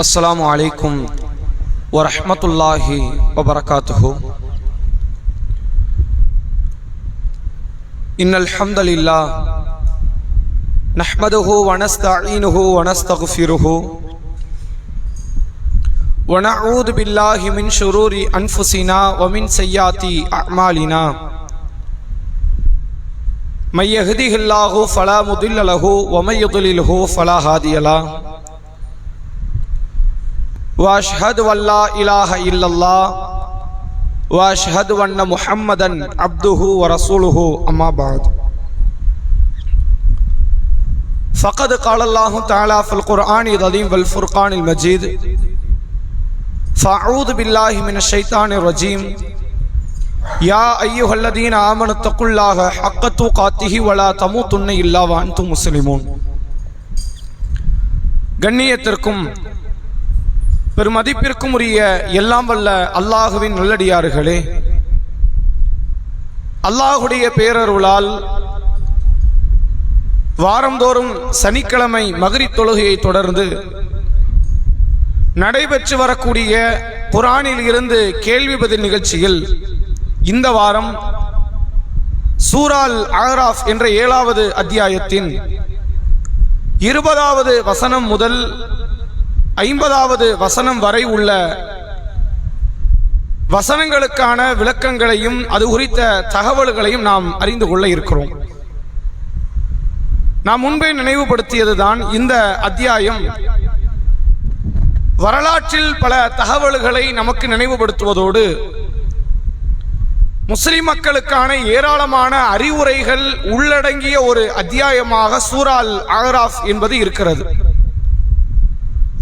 அஸ்ஸலாமு அலைக்கும் வரஹ்மத்துல்லாஹி வபரகாத்துஹு. இன்னல் ஹம்தலில்லாஹ் நஹ்மதுஹு வ நஸ்தஈனுஹு வ நஸ்தக்ஃபிருஹு வ நஊது பில்லாஹி மின் ஷுரூரி அன்ஃபுஸினா வ மின் ஸய்யாத்தி அஅமாலினா. மை யஹ்திஹில்லாஹு ஃபலா முதில்ல லஹு வ மை யுضللஹு ஃபலா ஹாதிய லஹு. واشهد ان لا اله الا الله واشهد ان محمدا عبده ورسوله اما بعد فقد قال الله تعالى في القرآن العظيم والفرقان المجيد فاعوذ بالله من الشيطان الرجيم يا ايها الذين امنوا اتقوا الله حق تقاته ولا تموتن الا وانتم مسلمون. கண்ணியத்திற்கும் பெருமதிப்பிற்கும் உரிய எல்லாம் வல்ல அல்லாஹுவின் நல்லடியார்களே, அல்லாஹுடைய பேரருளால் வாரந்தோறும் சனிக்கிழமை மக்ரிப் தொழுகையை தொடர்ந்து நடைபெற்று வரக்கூடிய குர்ஆனில் இருந்து கேள்வி பதில் நிகழ்ச்சியில் இந்த வாரம் சூரா அல் அஅராஃப் என்ற 7வது அத்தியாயத்தின் 20வது வசனம் முதல் 50வது வசனம் வரை உள்ள வசனங்களுக்கான விளக்கங்களையும் அது குறித்த தகவல்களையும் நாம் அறிந்து கொள்ள இருக்கிறோம். நாம் முன்பே நினைவுபடுத்தியதுதான், இந்த அத்தியாயம் வரலாற்றில் பல தகவல்களை நமக்கு நினைவுபடுத்துவதோடு முஸ்லிம் மக்களுக்கான ஏராளமான அறிவுரைகள் உள்ளடங்கிய ஒரு அத்தியாயமாக சூரா அல் அஅராஃப் என்பது இருக்கிறது.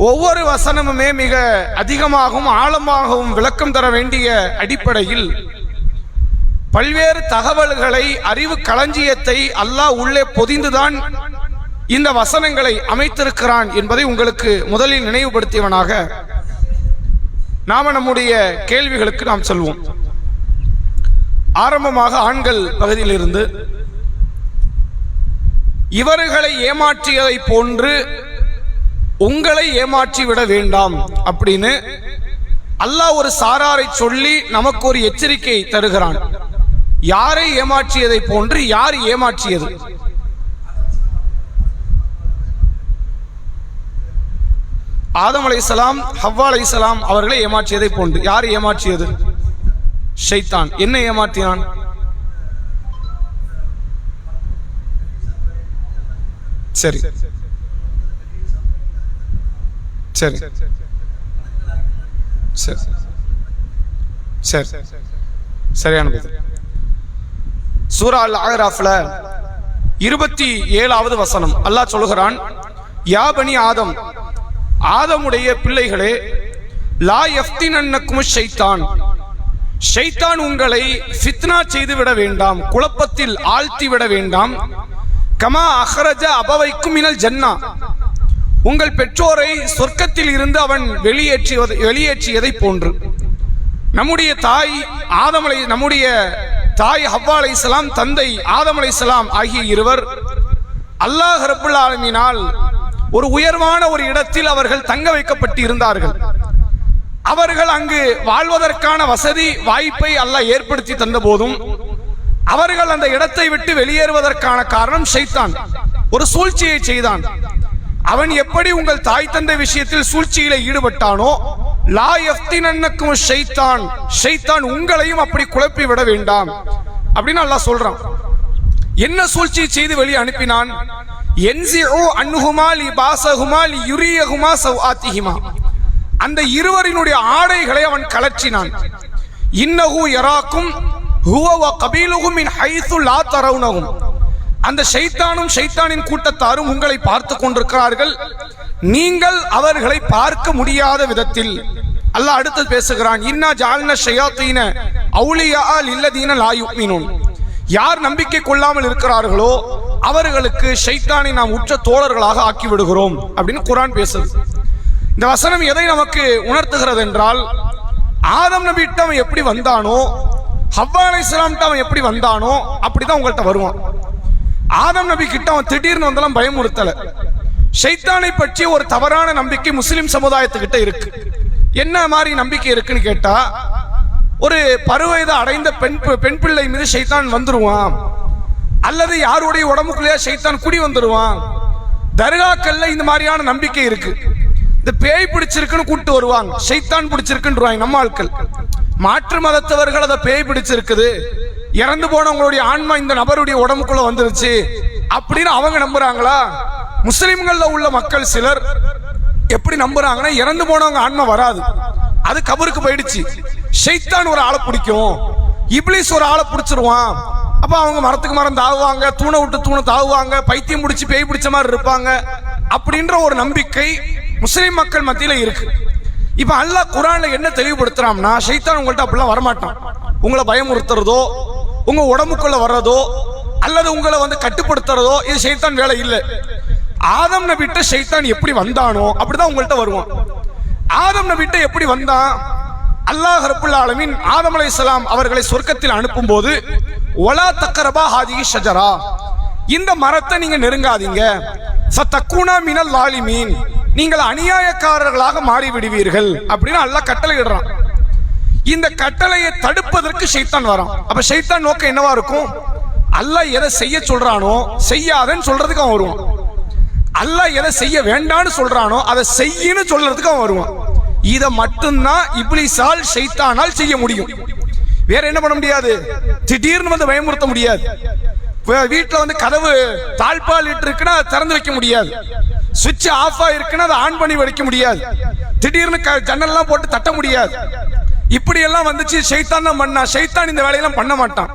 ஒவ்வொரு வசனமுமே மிக அதிகமாகவும் ஆழமாகவும் விளக்கம் தர வேண்டிய அடிப்படையில் பல்வேறு தகவல்களை, அறிவு களஞ்சியத்தை அல்லாஹ் உள்ளே பொதிந்துதான் இந்த வசனங்களை அமைத்திருக்கிறான் என்பதை உங்களுக்கு முதலில் நினைவுபடுத்தியவனாக நாம நம்முடைய கேள்விகளுக்கு நாம் செல்வோம். ஆரம்பமாக ஆண்கள் பகுதியிலிருந்து, இவர்களை ஏமாற்றியதை போன்று உங்களை ஏமாற்றி விட வேண்டாம் அப்படின்னு அல்லாஹ் ஒரு சாராரை சொல்லி நமக்கு ஒரு எச்சரிக்கை தருகிறான். யாரை ஏமாற்றியதை போன்று யார் ஏமாற்றியது? ஆதம் அலைஹிஸ்ஸலாம், ஹவ்வா அலைஹிஸ்ஸலாம் அவர்களை ஏமாற்றியதை போன்று யார் ஏமாற்றியது? ஷைத்தான். என்ன ஏமாற்றினான்? சரி சரி சரி சரி சரியான பதில். சூரா அல் அஅராஃப்ல 27வது வசனம் அல்லாஹ் சொல்கிறான், யா பனி ஆதம், ஆதமுடைய பிள்ளைகளே, லா யஃப்தினன்னக்கும் ஷைத்தான், ஷைத்தான் உங்களை ஃபித்னா செய்து விட வேண்டாம், குழப்பத்தில் ஆழ்த்தி விட வேண்டாம். கமா அஹ்ரஜ அபவைக்கும் மினல் ஜன்னா, உங்கள் பெற்றோரை சொர்க்கத்தில் இருந்து அவன் வெளியேற்றியதை போன்று. நம்முடைய தாய் ஹவ்வா அலைஹிஸ்ஸலாம், தந்தை ஆதம் அலைஹிஸ்ஸலாம் ஆகிய இருவர் அல்லாஹ் ரப்புல் ஆலமீனால் ஒரு உயர்வான ஒரு இடத்தில் அவர்கள் தங்க வைக்கப்பட்டு இருந்தார்கள். அவர்கள் அங்கு வாழ்வதற்கான வசதி வாய்ப்பை அல்லாஹ் ஏற்படுத்தி தந்த போதும் அவர்கள் அந்த இடத்தை விட்டு வெளியேறுவதற்கான காரணம் ஷைத்தான் ஒரு சூழ்ச்சியை செய்தான். அவன் எப்படி உங்கள் தாய் தந்தை விஷயத்தில் சூழ்ச்சியில ஈடுபட்டானோ, லா யஃப்தினன்னக்கும் ஷைத்தான், ஷைத்தான் உங்களையும் அப்படி குழப்பி விட வேண்டாம் அப்படின்னு அல்லாஹ் சொல்றான். என்ன சூழ்ச்சி செய்து வெளியே அனுப்பினான்? யன்ஸிஉ அன்ஹுமா லிபாஸஹுமா லியுரியஹுமா சவ்ஆத்திஹிமா, அந்த இருவரினுடைய ஆடைகளை அவன் கலற்றினான். இன்னஹு யராக்கும் ஹுவ வ கபீலுஹு மின் ஹைது லா தரவுனஹும், அந்த ஷைத்தானும் ஷைத்தானின் கூட்டத்தாரும் உங்களை பார்த்து கொண்டிருக்கிறார்கள், நீங்கள் அவர்களை பார்க்க முடியாத விதத்தில். அல்லாஹ் அடுத்து பேசுகிறான், இன்னா ஜஅல்னா ஷயாத்தீன அவுலியா லில்லதீன லா யுமினூன், யார் நம்பிக்கை கொள்ளாமல் இருக்கிறார்களோ அவர்களுக்கு ஷைத்தானை நாம் உற்ற தோழர்களாக ஆக்கி விடுகிறோம் அப்படின்னு குர்ஆன் பேசுது. இந்த வசனம் எதை நமக்கு உணர்த்துகிறது என்றால், ஆதம் நபிட்ட அவன் எப்படி வந்தானோ, ஹவ்வா அலைஹிஸ்ஸலாம்ட்ட அவன் எப்படி வந்தானோ அப்படிதான் உங்கள்கிட்ட வருவான். ஆதம் நபி கிட்ட அவன் திடீர்னு வந்தாலும் பயமுறுத்தல. ஷைத்தானை பற்றி ஒரு தவறான நம்பிக்கை முஸ்லிம் சமுதாயத்துக்கிட்ட இருக்கு. என்ன மாதிரி நம்பிக்கை இருக்குன்னு கேட்டா, ஒரு பருவயதை அடைந்த பெண் பிள்ளை மீது ஷைத்தான் வந்துருவான், அல்லது யாருடைய உடம்புக்குள்ளேயே ஷைத்தான் குடி வந்துருவான். தர்காக்கள்ல இந்த மாதிரியான நம்பிக்கை இருக்கு. இந்த பேய் பிடிச்சிருக்குன்னு கூப்பிட்டு வருவாங்க, ஷைத்தான் பிடிச்சிருக்குன்னு நம்ம ஆட்கள். மாற்று மதத்தவர்கள் அதை பேய் பிடிச்சிருக்குது, இறந்து போனவங்களுடைய ஆன்மா இந்த நபருடைய உடம்புக்குள்ள வந்துருச்சு அப்படின்னு அவங்க நம்புறாங்களா? முஸ்லிம்கள்ல உள்ள மக்கள் சிலர் எப்படி நம்புறாங்கன்னா, இறந்து போனவங்க ஆன்மா வராது, அது கபருக்கு போயிடுச்சு. ஷைத்தான் ஒரு ஆளை பிடிக்கும், இப்லீஸ் ஒரு ஆளை பிடிச்சிருவான். அப்ப அவங்க மரத்துக்கு மரம் தாவுவாங்க, தூணை விட்டு தூணை தாவுவாங்க, பைத்தியம் பிடிச்சி பேய் பிடிச்ச மாதிரி இருப்பாங்க அப்படின்ற ஒரு நம்பிக்கை முஸ்லிம் மக்கள் மத்தியில இருக்கு. இப்ப அல்லாஹ் குர்ஆன்ல என்ன தெளிவுபடுத்துறான்னா, ஷைத்தான் உங்கள்ட்ட அப்படிலாம் வரமாட்டான். உங்களை பயமுறுத்துறதோ, உங்க உடம்புக்குள்ள வர்றதோ, அல்லது உங்களை கட்டுப்படுத்துறதோ இது ஷைத்தான் வேலை இல்லை. ஆதம் நபிட்ட ஷைத்தான் எப்படி வந்தானோ அப்படிதான் உங்கள்ட்ட வருவான். ஆதம் நபிட்ட எப்படி வந்தான்? அல்லாஹ் ரப்புல் ஆலமீன் ஆதம் அலைஹிஸ்ஸலாம் அவர்களை சொர்க்கத்தில் அனுப்பும் போது, வலா தக்ரபா ஹாதிஹி ஷஜரா, இந்த மரத்தை நீங்க நெருங்காதீங்க, ஃபதகுனா மினல் லாலிமீன், நீங்கள் அநியாயக்காரர்களாக மாறி விடுவீர்கள் அப்படின்னு அல்லாஹ் கட்டளை இடுறான். இந்த கட்டளையை தடுப்பதற்கு ஷைத்தான் வரான். அப்ப ஷைத்தான் நோக்கம் என்னவா இருக்கும்? அல்லாஹ் எதை செய்ய சொல்றானோ செய்யாதன்னு சொல்றதுக்கு அவன் வருவான். அல்லாஹ் எதை செய்ய வேண்டான்னு சொல்றானோ அதை செய்யன்னு சொல்றதுக்கு அவன் வருவான். இதை மட்டும்தான் இப்லீஸால் ஷைத்தானால் செய்ய முடியும். வேற என்ன பண்ண முடியாது. திடீர்னு பயமுறுத்த முடியாது. வீட்டுல கதவு தாழ்பால் இருக்குன்னா திறந்து வைக்க முடியாது. சுவிட்ச் ஆஃப் ஆயிருக்குன்னா அதை ஆன் பண்ணி வைக்க முடியாது. திடீர்னு ஜன்னல்லாம் போட்டு தட்ட முடியாது. இப்படி எல்லாம் வந்துச்சு ஷைத்தான் தான் பண்ணா. ஷைத்தான் இந்த வேலையெல்லாம் பண்ண மாட்டான்.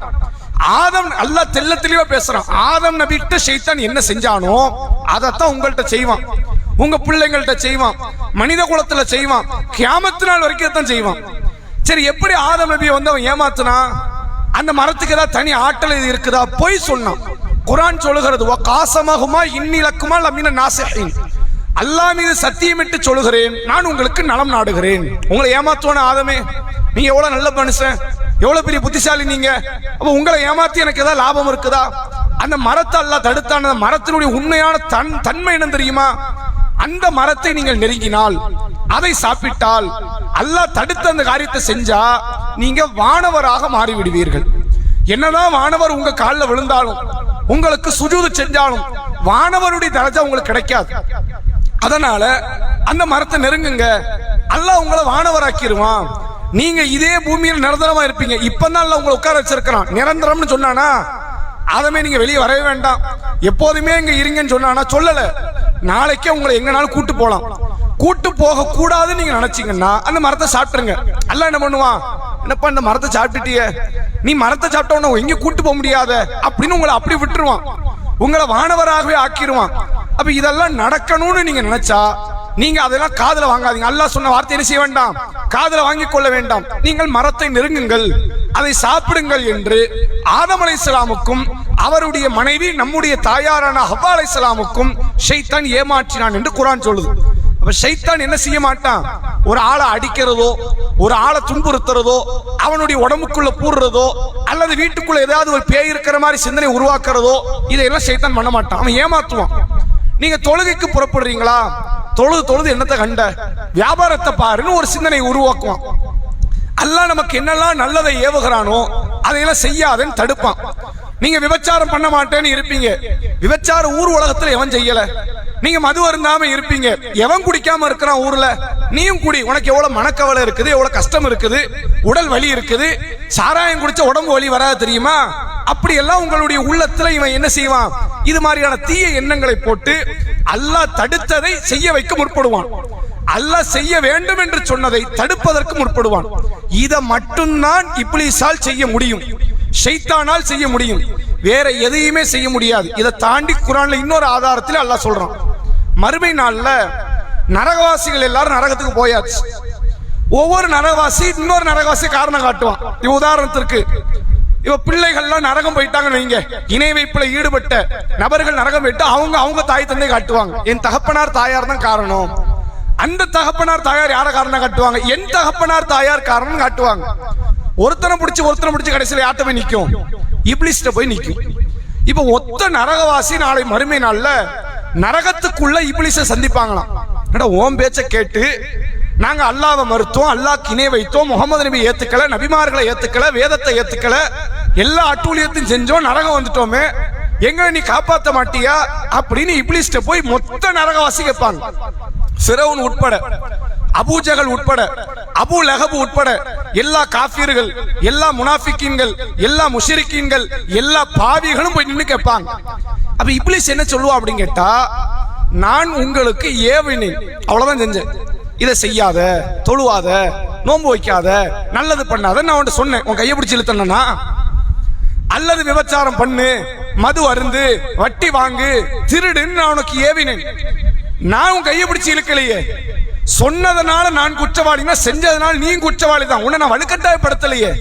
ஆதம் அல்லாஹ் தெள்ள தெளிவா பேசுறான். ஆதம் நபிட்ட ஷைத்தான் என்ன செஞ்சானோ அதைத்தான் உங்கள்கிட்ட செய்வான், உங்க பிள்ளைங்கள்ட்ட செய்வான், மனித குலத்துல செய்வான், கியாமத்து நாள் வரைக்கும் தான் செய்வான். சரி, எப்படி ஆதம் நபியை அவன் ஏமாத்துனா? அந்த மரத்துக்கு ஏதாவது தனி ஆற்றல் இருக்குதா? போய் சொன்னான். குர்ஆன் சொல்லுகிறது, வகாசமஹுமா இன்னிலக்குமா லமின நாசிஹீன், அல்லாஹ் மீது சத்தியமிட்டு சொல்லுகிறேன், நான் உங்களுக்கு நலம் நாடுகிறேன். உங்களை ஏமாத்துவான ஆதமே, நீங்க எவ்வளவு நல்ல மனுஷன், எவ்வளவு பெரிய புத்திசாலி நீங்க, அப்ப உங்களை ஏமாத்தி எனக்கு ஏதாவது லாபம் இருக்குதா? அந்த மரத்தை அல்லாஹ் தடுத்தான். அந்த மரத்தினுடைய உண்மையான தன்மை என்ன தெரியுமா? அந்த மரத்தை நீங்கள் நெருங்கினால், அதை சாப்பிட்டால், அல்லாஹ் தடுத்த அந்த காரியத்தை செஞ்சா நீங்க வானவராக மாறிவிடுவீர்கள். என்னதான் வானவர் உங்க காலில் விழுந்தாலும், உங்களுக்கு சுஜூது செஞ்சாலும் வானவருடைய தரஜா உங்களுக்கு கிடைக்காது. அதனால அந்த மரத்தை நெருங்குங்க, அல்லாஹ் உங்களை வானவராக்கிடுவான். நீங்க இதே பூமியில் நிரந்தரமா இருப்பீங்க. இப்பதான் அல்லாஹ் உங்களை உட்கார வச்சிருக்கிறான். நிரந்தரம்னு சொன்னானா அதமே நீங்க வெளியே வரவே வேண்டாம், எப்போதுமே இங்க இருங்கன்னு சொன்னானா சொல்லல. நாளைக்கே உங்களை எங்கனாலும் கூட்டு போலாம். கூட்டு போக கூடாதுன்னு நீங்க நினைச்சீங்கன்னா அந்த மரத்தை சாப்பிட்டுருங்க. அல்லாஹ் என்ன பண்ணுவான்? என்னப்பா இந்த மரத்தை சாப்பிட்டுட்டிய, நீ மரத்தை சாப்பிட்டவன எங்க கூட்டு போக முடியாத அப்படின்னு உங்களை அப்படி விட்டுருவான், உங்களை வானவராகவே ஆக்கிடுவான். அப்ப இதெல்லாம் நடக்கணும்னு நீங்க நினைச்சா நீங்க அதெல்லாம் காதுல வாங்காதீங்க. அல்லாஹ் சொன்ன வார்த்தை என்ன செய்ய வேண்டாம், காதுல வாங்கிக் கொள்ள வேண்டாம். நீங்கள் மரத்தை நெருங்குங்கள், அதை சாப்பிடுங்கள் என்று ஆதம் அலைஹிஸ்ஸலாமுக்கும் அவருடைய மனைவி நம்முடைய தாயாரான ஹவ்வா அலைஹிஸ்ஸலாமுக்கும் ஷைத்தான் ஏமாற்றினான் என்று குர்ஆன் சொல்லுது. அப்ப ஷைத்தான் என்ன செய்ய மாட்டான்? ஒரு ஆளை அடிக்கிறதோ, ஒரு ஆளை துன்புறுத்துறதோ, அவனுடைய உடம்புக்குள்ள பூர்றதோ, அல்லது வீட்டுக்குள்ள ஏதாவது ஒரு பேய் இருக்கிற மாதிரி சிந்தனை உருவாக்குறதோ, இதையெல்லாம் ஷைத்தான் பண்ண மாட்டான். அவன் ஏமாத்துவான். நீங்க தொழுகைக்கு புறப்படுறீங்களா, தொழுது என்னத்தை கண்ட, வியாபாரத்தை பாருன்னு ஒரு சிந்தனை உருவாக்குவான். அல்லாஹ் நமக்கு என்னெல்லாம் நல்லதை ஏவுகிறானோ அதையெல்லாம் செய்யாதன்னு தடுப்பான். நீங்க விபச்சாரம் பண்ண மாட்டேன்னு இருப்பீங்க, விபச்சாரம் ஊர் உலகத்துல எவன் செய்யல. நீங்க மது அருந்தாம இருப்பீங்க, எவன் குடிக்காம இருக்கிறான் ஊர்ல, நீயும் குடி. உனக்கு எவ்வளவு மனக்கவலை இருக்குது, எவ்வளவு கஷ்டம் இருக்குது, உடல் வலி இருக்குது, சாராயம் குடிச்ச உடம்பு வலி வராது தெரியுமா? அப்படி எல்லாம் உங்களுடைய உள்ளத்துல இவன் என்ன செய்வான்? இது மாதிரியான தீய எண்ணங்களை போட்டு அல்லாஹ் தடுத்ததை செய்ய வைக்க முற்படுவான். அல்லாஹ் செய்ய வேண்டும் என்று சொன்னதை தடுப்பதற்கு முற்படுவான். இதை மட்டும்தான் இப்லீஸால் செய்ய முடியும், ஷைத்தானால் செய்ய முடியும், வேற எதையுமே செய்ய முடியாது. இதை தாண்டி குர்ஆன்ல இன்னொரு ஆதாரத்தில் அல்லாஹ் சொல்றான், மறுமை நாள்ல நரகவாசிகள் எல்லாரும் நரகத்துக்கு போயாச்சு. ஒவ்வொரு நரகவாசி இன்னொரு நரகவாசி காரணம் காட்டுவான். உதாரணத்திற்கு இப்ப பிள்ளைகள்லாம் நரகம் போயிட்டாங்கன்னு வைங்க, இணை வைப்புல ஈடுபட்ட நபர்கள் நரகம் போயிட்டு அவங்க தாய் தந்தை காட்டுவாங்க, என் தகப்பனார் தாயார் தான் காரணம். அந்த தகப்பனார் தாயார் யார காரணம் காட்டுவாங்க? என் தகப்பனார் தாயார் காரணம் காட்டுவாங்க. ஒருத்தனை பிடிச்சு கடைசியில் யார்ட்ட போய் நிற்கும்? இப்லீஸ்ட போய் நிற்கும். இப்ப ஒத்த நரகவாசி நாளை மறுமை நாள்ல நரகத்துக்குள்ள இப்லீஸை சந்திப்பாங்களாம். ஓம் பேச்ச கேட்டு நாங்க அல்லாஹ்வை மறுத்தோம், அல்லாஹ்க்கு இணை வைத்தோம், முகமது நபி ஏத்துக்கல, நபிமார்களை ஏத்துக்கல, வேதத்தை ஏத்துக்கல, எல்லா அட்டூழியத்தையும் செஞ்சோம், நரகம் வந்துட்டோமே, எங்களை நீ காப்பாற்ற மாட்டியா அப்படின்னு இப்லீஸ்ட போய் மொத்த நரகவாசி கேட்பாங்க. ஃபிரௌன் உட்பட, அபூஜகல் உட்பட, அபூ லஹப் உட்பட எல்லா காஃபிர்கள், எல்லா முனாஃபிக்கீன்கள், எல்லா முஷ்ரிக்கீன்கள், எல்லா பாவிகளும் போய் நின்னு கேட்பாங்க. அப்ப இப்லீஸ் என்ன சொல்லுவா அப்படின்னு கேட்டா, நான் உங்களுக்கு ஏவினேன், அவ்வளவுதான் செஞ்சேன், இதை செய்யாத, தொழுவாத, நோன்பு வைக்காத, நல்லது பண்ணாத நான் உன்கிட்ட சொன்னேன், உன் கையை பிடிச்சி இழுத்தனா, அல்லது விபச்சாரம் பண்ணு, மது அருந்து, வட்டி வாங்கு, திருடுன்னு நான் உனக்கு ஏவினேன். நான் உன் கையை பிடிச்சி இழுக்கலையே, சொன்னதனால நான் குற்றவாளினா செஞ்சதனால நீ குற்றவாளி தான், உன்னை நான் வலுக்கட்டாயப்படுத்தலையே.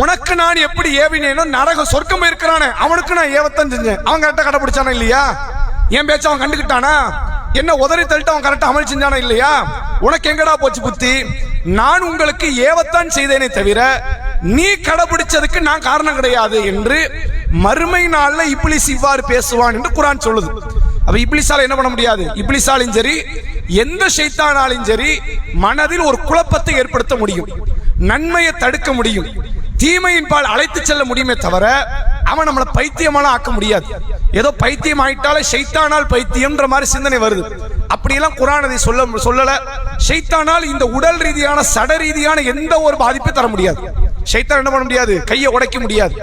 உனக்கு நான் எப்படி ஏவினேனோ நரக சொர்க்கம் இருக்கிறானே அவனுக்கு நான் ஏவத்தான் செஞ்சேன். அவன் கரெக்டா கடைபிடிச்சானா இல்லையா? என் பேச்ச அவன் கண்டுக்கிட்டானா? என்ன உதறி தள்ளிட்டு அவன் கரெக்டா அமல் செஞ்சானா இல்லையா? உனக்கு எங்கடா போச்சு புத்தி? நான் உங்களுக்கு ஏவத்தான் செய்தேனே தவிர நீ கடைபிடிச்சதுக்கு நான் காரணம் கிடையாது என்று மறுமை நாள்ல இப்லீஸ் இவ்வாறு பேசுவான் என்று குர்ஆன் சொல்லுது. அப்ப இப்லீஸால என்ன பண்ண முடியாது? இப்லீஸாலும் சரி, எந்த ஷைத்தானாலும் சரி, மனதில் ஒரு குழப்பத்தை ஏற்படுத்த முடியும், நன்மையை தடுக்க முடியும், தீமையின் பால் அழைத்து செல்ல முடியுமே தவிர அவன் நம்மளை பைத்தியமாலாம் ஆக்க முடியாது. ஏதோ பைத்தியம் ஆயிட்டாலே ஷைத்தானால் பைத்தியம்ன்ற மாதிரி சிந்தனை வருது. அப்படியெல்லாம் குர்ஆன் அதை சொல்லல. ஷைத்தானால் இந்த உடல் ரீதியான, சட ரீதியான எந்த ஒரு பாதிப்பை தர முடியாது. ஷைத்தான் என்ன பண்ண முடியாது? கையை உடைக்க முடியாது,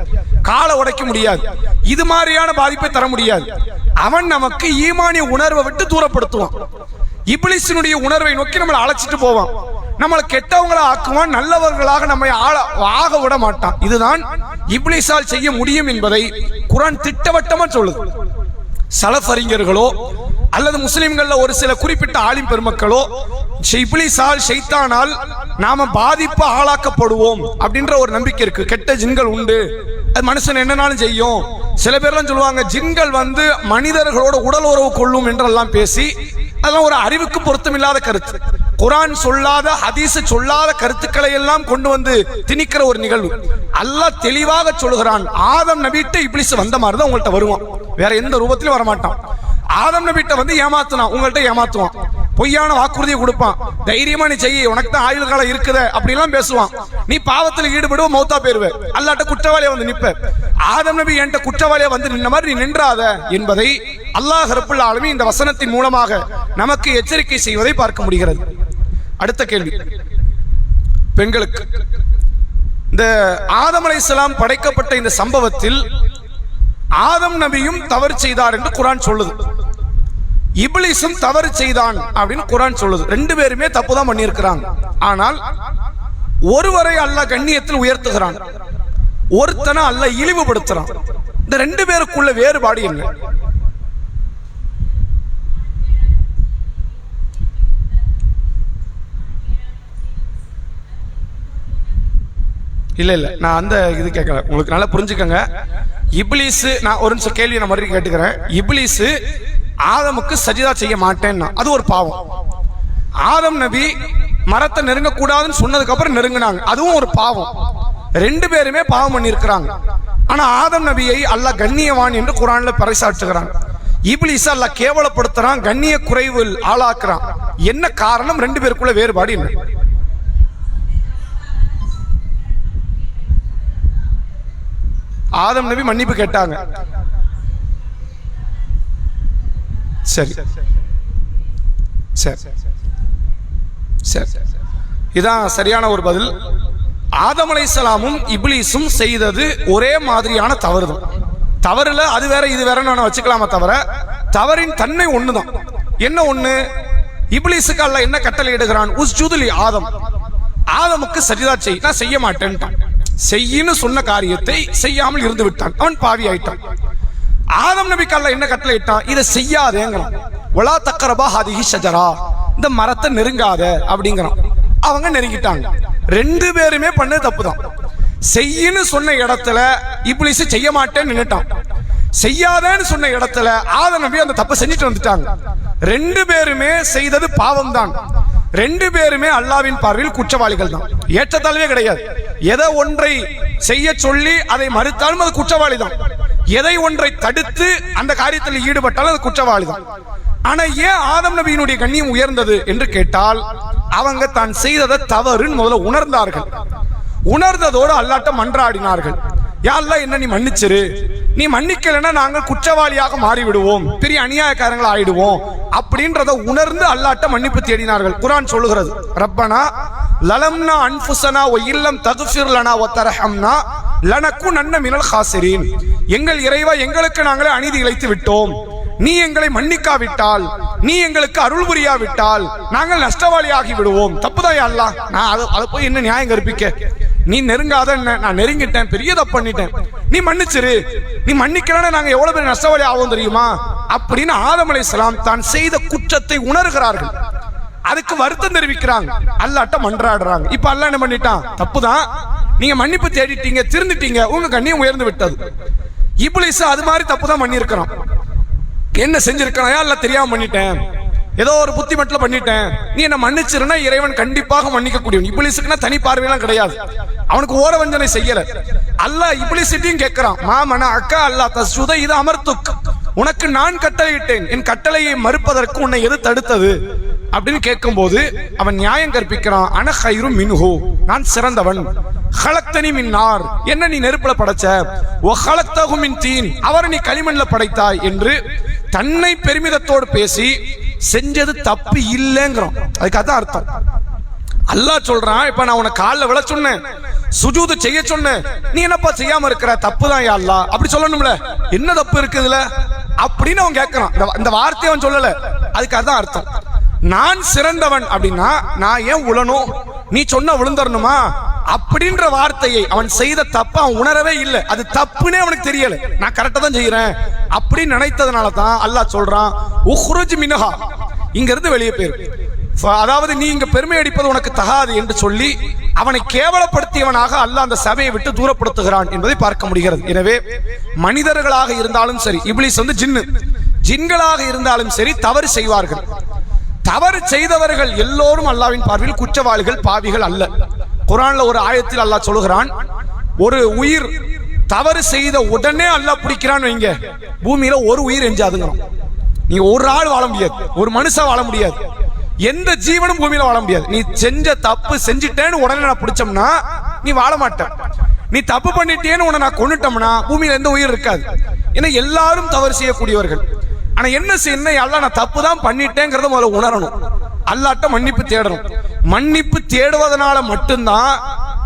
காலை உடைக்க முடியாது, இது மாதிரியான பாதிப்பை தர முடியாது. அவன் நமக்கு ஈமானிய உணர்வை விட்டு தூரப்படுத்துவான். இப்லீஸினுடைய உணர்வை நோக்கி நம்மளை அழைச்சிட்டு போவான், நம்மளை கெட்டவங்களா ஆக்குவான், நல்லவர்களாக நம்மை ஆக விட மாட்டான். இதுதான் இப்லீஸால் செய்ய முடியும் என்பதை குர்ஆன் திட்டவட்டமா சொல்லுது. சலஃப் அறிஞர்களோ அல்லது முஸ்லிம்கள்ல ஒரு சில குறிப்பிட்ட ஆலிம் பெருமக்களோ இப்லீஸால், ஷைத்தானால் நாம பாதிப்பு ஆளாக்கப்படுவோம் அப்படின்ற ஒரு நம்பிக்கை இருக்கு. கெட்ட ஜின்கள் உண்டு, அது மனுஷன் என்னன்னாலும் செய்யும். சில பேர்லாம் சொல்லுவாங்க ஜின்கள் மனிதர்களோட உடல் உறவு கொள்ளும் என்றெல்லாம் பேசி, அதெல்லாம் ஒரு அறிவுக்கு பொருத்தமில்லாத கருத்து. குர்ஆன் சொல்லாத, ஹதீஸ் சொல்லாத கருத்துக்களை எல்லாம் கொண்டு வந்து திணிக்கிற ஒரு நிகழ்வு. அல்லாஹ் தெளிவாக சொல்லுகிறான், ஆதம் நபிட்ட இப்லீஸ் வந்த மாதிரி தான் உங்கள்கிட்ட வருவான், வேற எந்த ரூபத்திலும் வரமாட்டான். ஆதம் நபிட்ட ஏமாத்துனான், உங்கள்கிட்ட ஏமாத்துவான், பொய்யான வாக்குறுதியை கொடுப்பான், தைரியமா நீ செய்ய, உனக்கு தான் ஆயுள் காலம் இருக்குத அப்படிலாம் பேசுவான். நீ பாவத்தில் ஈடுபடுவ, மௌத்தா போயிருவ, அல்லாட்ட குற்றவாளியா வந்து நிப்ப. ஆதம் நபி என்கிட்ட குற்றவாளியா வந்து நின்ன மாதிரி நீ நின்றாத என்பதை அல்லாஹ் ரப்புல் ஆலமீன் இந்த வசனத்தின் மூலமாக நமக்கு எச்சரிக்கை செய்வதை பார்க்க முடிகிறது. அடுத்த கேள்வி பெண்களுக்கு. இந்த ஆதம் அலைஹிஸ்ஸலாம் படைக்கப்பட்ட இந்த சம்பவத்தில் ஆதம் நபியும் தவறு செய்தார் என்று குர்ஆன் சொல்லுது, இப்லீஸும் தவறு செய்தான் அப்படின்னு குர்ஆன் சொல்லுது. ரெண்டு பேருமே தப்பு தான் பண்ணியிருக்கிறாங்க. ஆனால் ஒருவரை அல்லாஹ் கண்ணியத்தில் உயர்த்துகிறான், ஒருத்தனை அல்லாஹ் இழிவுபடுத்துறான். இந்த ரெண்டு பேருக்குள்ள வேறுபாடு என்ன? இல்ல இல்ல, நான் அந்த இது கேட்கல, உங்களுக்கு நல்லா புரிஞ்சுக்கங்க. இப்லீஸ், நான் ஒரு நிமிஷம் கேள்வி நான் மறுபடியும் கேட்டுக்கிறேன். இப்லீஸ் ஆதமுக்கு சஜிதா செய்ய மாட்டேன்னா அது ஒரு பாவம். ஆதம் நபி மரத்தை நெருங்க கூடாதுன்னு சொன்னதுக்கு அப்புறம் நெருங்கினாங்க, அதுவும் ஒரு பாவம். ரெண்டு பேருமே பாவம் பண்ணி இருக்கிறாங்க. ஆனா ஆதம் நபியை அல்லாஹ் கண்ணியவான் என்று குர்ஆன்ல பறைசாற்றுகிறான். இப்லீஸ் அல்லாஹ் கேவலப்படுத்துறான், கண்ணிய குறைவில் ஆளாக்குறான். என்ன காரணம்? ரெண்டு பேருக்குள்ள வேறுபாடு என்ன? ஆதம் நபி மன்னிப்பு கேட்டாங்க, சரி சரி சரி, இதான் சரியான ஒரு பதில். ஆதம் அலைஹிஸ்ஸலாமும் இப்லீஸும் செய்தது ஒரே மாதிரியான தவறு தான். தவறுல அது வேற இது வேற நான் வச்சுக்கலாமா தவிர தவறின் தன்மை ஒண்ணுதான். என்ன ஒண்ணு? இப்லீஸுக்கு அல்லாஹ் என்ன கட்டளை இடுகிறான்? உஸ்ஜுது லி ஆதம், ஆதமுக்கு சஜிதா செய். நான் செய்ய மாட்டேன்ட்டான். செய்யின்னு சொன்ன காரியத்தை செய்யாமல் இருந்து விட்டான், அவன் பாவி ஆயிட்டான். ஆதம் நபிக்கு அல்லாஹ் என்ன கட்டளை இட்டான்? இதை செய்யாதேங்கிறான். வலா தக்ரபா ஹாதிஹி ஷஜரா, இந்த மரத்தை நெருங்காத அப்படிங்கிறான். அவங்க நெருங்கிட்டாங்க. ரெண்டு பேருமே பண்ணது தப்பு தான். செய்யின்னு சொன்ன இடத்துல இப்லீஸ் செய்ய மாட்டேன்னு நின்னுட்டான், செய்யாதேன்னு சொன்ன இடத்துல ஆதம் நபி அந்த தப்பை செஞ்சுட்டு வந்துட்டாங்க. ரெண்டு பேருமே செய்தது பாவம் தான். ரெண்டு பேருமே அல்லாஹ்வின் பார்வையில் குற்றவாளிகள் தான், ஏற்றத்தாழ்வே கிடையாது. எதை ஒன்றை செய்ய சொல்லி அதை மறுத்தாலும் அது குற்றவாளி தான். எதை ஒன்றை தடுத்து அந்த காரியத்தில் ஈடுபட்டாலும் அது குற்றவாளி தான். ஆனா ஏன் ஆதம் நபியினுடைய கண்ணியம் உயர்ந்தது என்று கேட்டால், அவங்க தான் செய்ததை தவறுன்னு முதல்ல உணர்ந்தார்கள். உணர்ந்ததோடு அல்லாஹ்ட்ட மன்றாடினார்கள், யா அல்லாஹ் என்ன நீ மன்னிச்சிரு, நீ மன்னிக்கலைன்னா நாங்கள் குற்றவாளியாக மாறிவிடுவோம், பெரிய அநியாயக்காரங்கள் ஆயிடுவோம் அப்படின்றத உணர்ந்து அல்லாஹ்ட்ட மன்னிப்பு தேடினார்கள். குர்ஆன் சொல்லுகிறது, ரப்பனா லலம்னா அன்ஃபுஸனா வ இல்லம் தக்ஃபிர் லனா வ தர்ஹம்னா லனகுனன்ன மினல் காசிரீன். எங்கள் இறைவா, எங்களுக்கு நாங்களே அநீதி இழைத்து விட்டோம், நீ எங்களை மன்னிக்காவிட்டால், நீ எங்களுக்கு அருள் புரியாவிட்டால் நாங்கள் நஷ்டவாளியாகி விடுவோம். தப்புதான் யா அல்லாஹ், நான் அதை போய் என்ன நியாயம் கற்பிக்க, நீ நெருங்காத, நான் நெருங்கிட்டேன், பெரிய தப்பு பண்ணிட்டேன், நீ மன்னிச்சிரு, நீ மன்னிக்கலன்னா நாங்க எவ்வளவு பெரிய நஷ்டவாளி ஆகும் தெரியுமா அப்படின்னு ஆதம் அலைஹிஸ்ஸலாம் தான் செய்த குற்றத்தை உணர்கிறார்கள். அதுக்கு வருத்தம் தெரிவிக்கிறாங்க, அல்லாஹ்ட்ட மன்றாடுறாங்க. இப்ப அல்லாஹ் என்ன பண்ணிட்டான், தப்புதான், நீங்க மன்னிப்பு தேடிட்டீங்க, திருந்திட்டீங்க, உங்க கண்ணியம் உயர்ந்து விட்டது. இப்லீஸ் அது மாதிரி தப்புதான் பண்ணியிருக்கிறான். என்ன செஞ்சிருக்கான், யா அல்லாஹ் தெரியாம பண்ணிட்டேன், ஏதோ ஒரு புத்தி மட்டும் பண்ணிட்டேன், நீ என்ன மன்னிச்சிருன்னா இறைவன் கண்டிப்பாக மன்னிக்க கூடியவன். இப்லீஸுக்குன்னா தனி பார்வையெல்லாம் கிடையாது, அவனுக்கு ஓர வஞ்சனை செய்யல. அல்லாஹ் இப்லீஸையும் கேட்கிறான், மாமனா அக்கா அல்லாஹ் தஸ்ஜுத இது அமர்த்துக், உனக்கு நான் கட்டளையிட்டேன், என் கட்டளையை மறுப்பதற்கு உன்னை எது தடுத்தது அப்படின்னு கேட்கும்போது அவன் நியாயம் கற்பிக்கிறான், அன கைரும் மின்ஹு, நான் சிறந்தவன், ஹலக்தனி மின் நார், என்ன நீ நெருப்புல படைச்ச, ஒ ஹலக்தஹு மின் தீன், அவரை நீ களிமண்ல படைத்தாய் என்று தன்னை பெருமிதத்தோடு பேசி செஞ்சது தப்பு இல்லைங்கிறோம். அதுக்கு அதான் அர்த்தம். அல்லாஹ் சொல்றான், இப்ப நான் உனக்கு காலில் விழ சொன்னேன், சுஜூது செய்ய சொன்னேன், நீ என்னப்பா செய்யாம இருக்கிற, தப்புதான் யா அல்லாஹ் அப்படி சொல்லணும்ல, என்ன தப்பு இருக்குதுல அப்படின்னு அவன் கேட்கிறான். இந்த வார்த்தையை அவன் சொல்லல, அதுக்கு அதான் அர்த்தம். நான் சிறந்தவன் அப்படின்னா நான் ஏன் உழணும், நீ சொன்ன விழுந்தரணுமா அப்படின்ற வார்த்தையை அவன் செய்த தப்ப அவன் உணரவே இல்லை. அது தப்புனே அவனுக்கு தெரியல, நான் கரெக்டா தான் செய்யறேன் அப்படின்னு நினைத்ததுனால தான் அல்லாஹ் சொல்றான், உஹ்ருஜ் மின்ஹா, இங்க இருந்து வெளியே போயிரு, அதாவது நீ இங்க பெருமை அடிப்பது உனக்கு தகாது என்று சொல்லி அவனை கேவலப்படுத்தியவனாக அல்லாஹ் அந்த சபையை விட்டு தூரப்படுத்துகிறான் என்பதை பார்க்க முடிகிறது. எனவே மனிதர்களாக இருந்தாலும் சரி, இப்லீஸ் ஜின்களாக இருந்தாலும் சரி தவறு செய்வார்கள். தவறு செய்தவர்கள் எல்லோரும் அல்லாஹ்வின் பார்வையில் குற்றவாளிகள், பாவிகள் அல்ல. குர்ஆன்ல ஒரு ஆயத்தில் அல்லாஹ் சொல்கிறான், ஒரு உயிர் தவறு செய்த உடனே அல்லாஹ் பிடிக்கிறான் வைங்க, பூமியில ஒரு உயிர் எஞ்சாதுங்கிறான். நீ ஒரு ஆள் வாழ முடியாது, ஒரு மனுஷன் வாழ முடியாது, எந்த ஜீவனும் பூமியில வாழ முடியாது. நீ செஞ்ச தப்பு செஞ்சிட்டேன்னு உடனே நான் பிடிச்சோம்னா நீ வாழ மாட்ட. நீ தப்பு பண்ணிட்டேன்னு உன்னை நான் கொன்னுட்டோம்னா பூமியில எந்த உயிர் இருக்காது. ஏன்னா எல்லாரும் தவறு செய்யக்கூடியவர்கள். ஆனா என்ன செய்யணும், அல்லாஹ் நான் தப்பு தான் பண்ணிட்டேங்கிறத முதல்ல உணரணும், அல்லாஹ்ட்ட மன்னிப்பு தேடணும். மன்னிப்பு தேடுவதனால மட்டும்தான்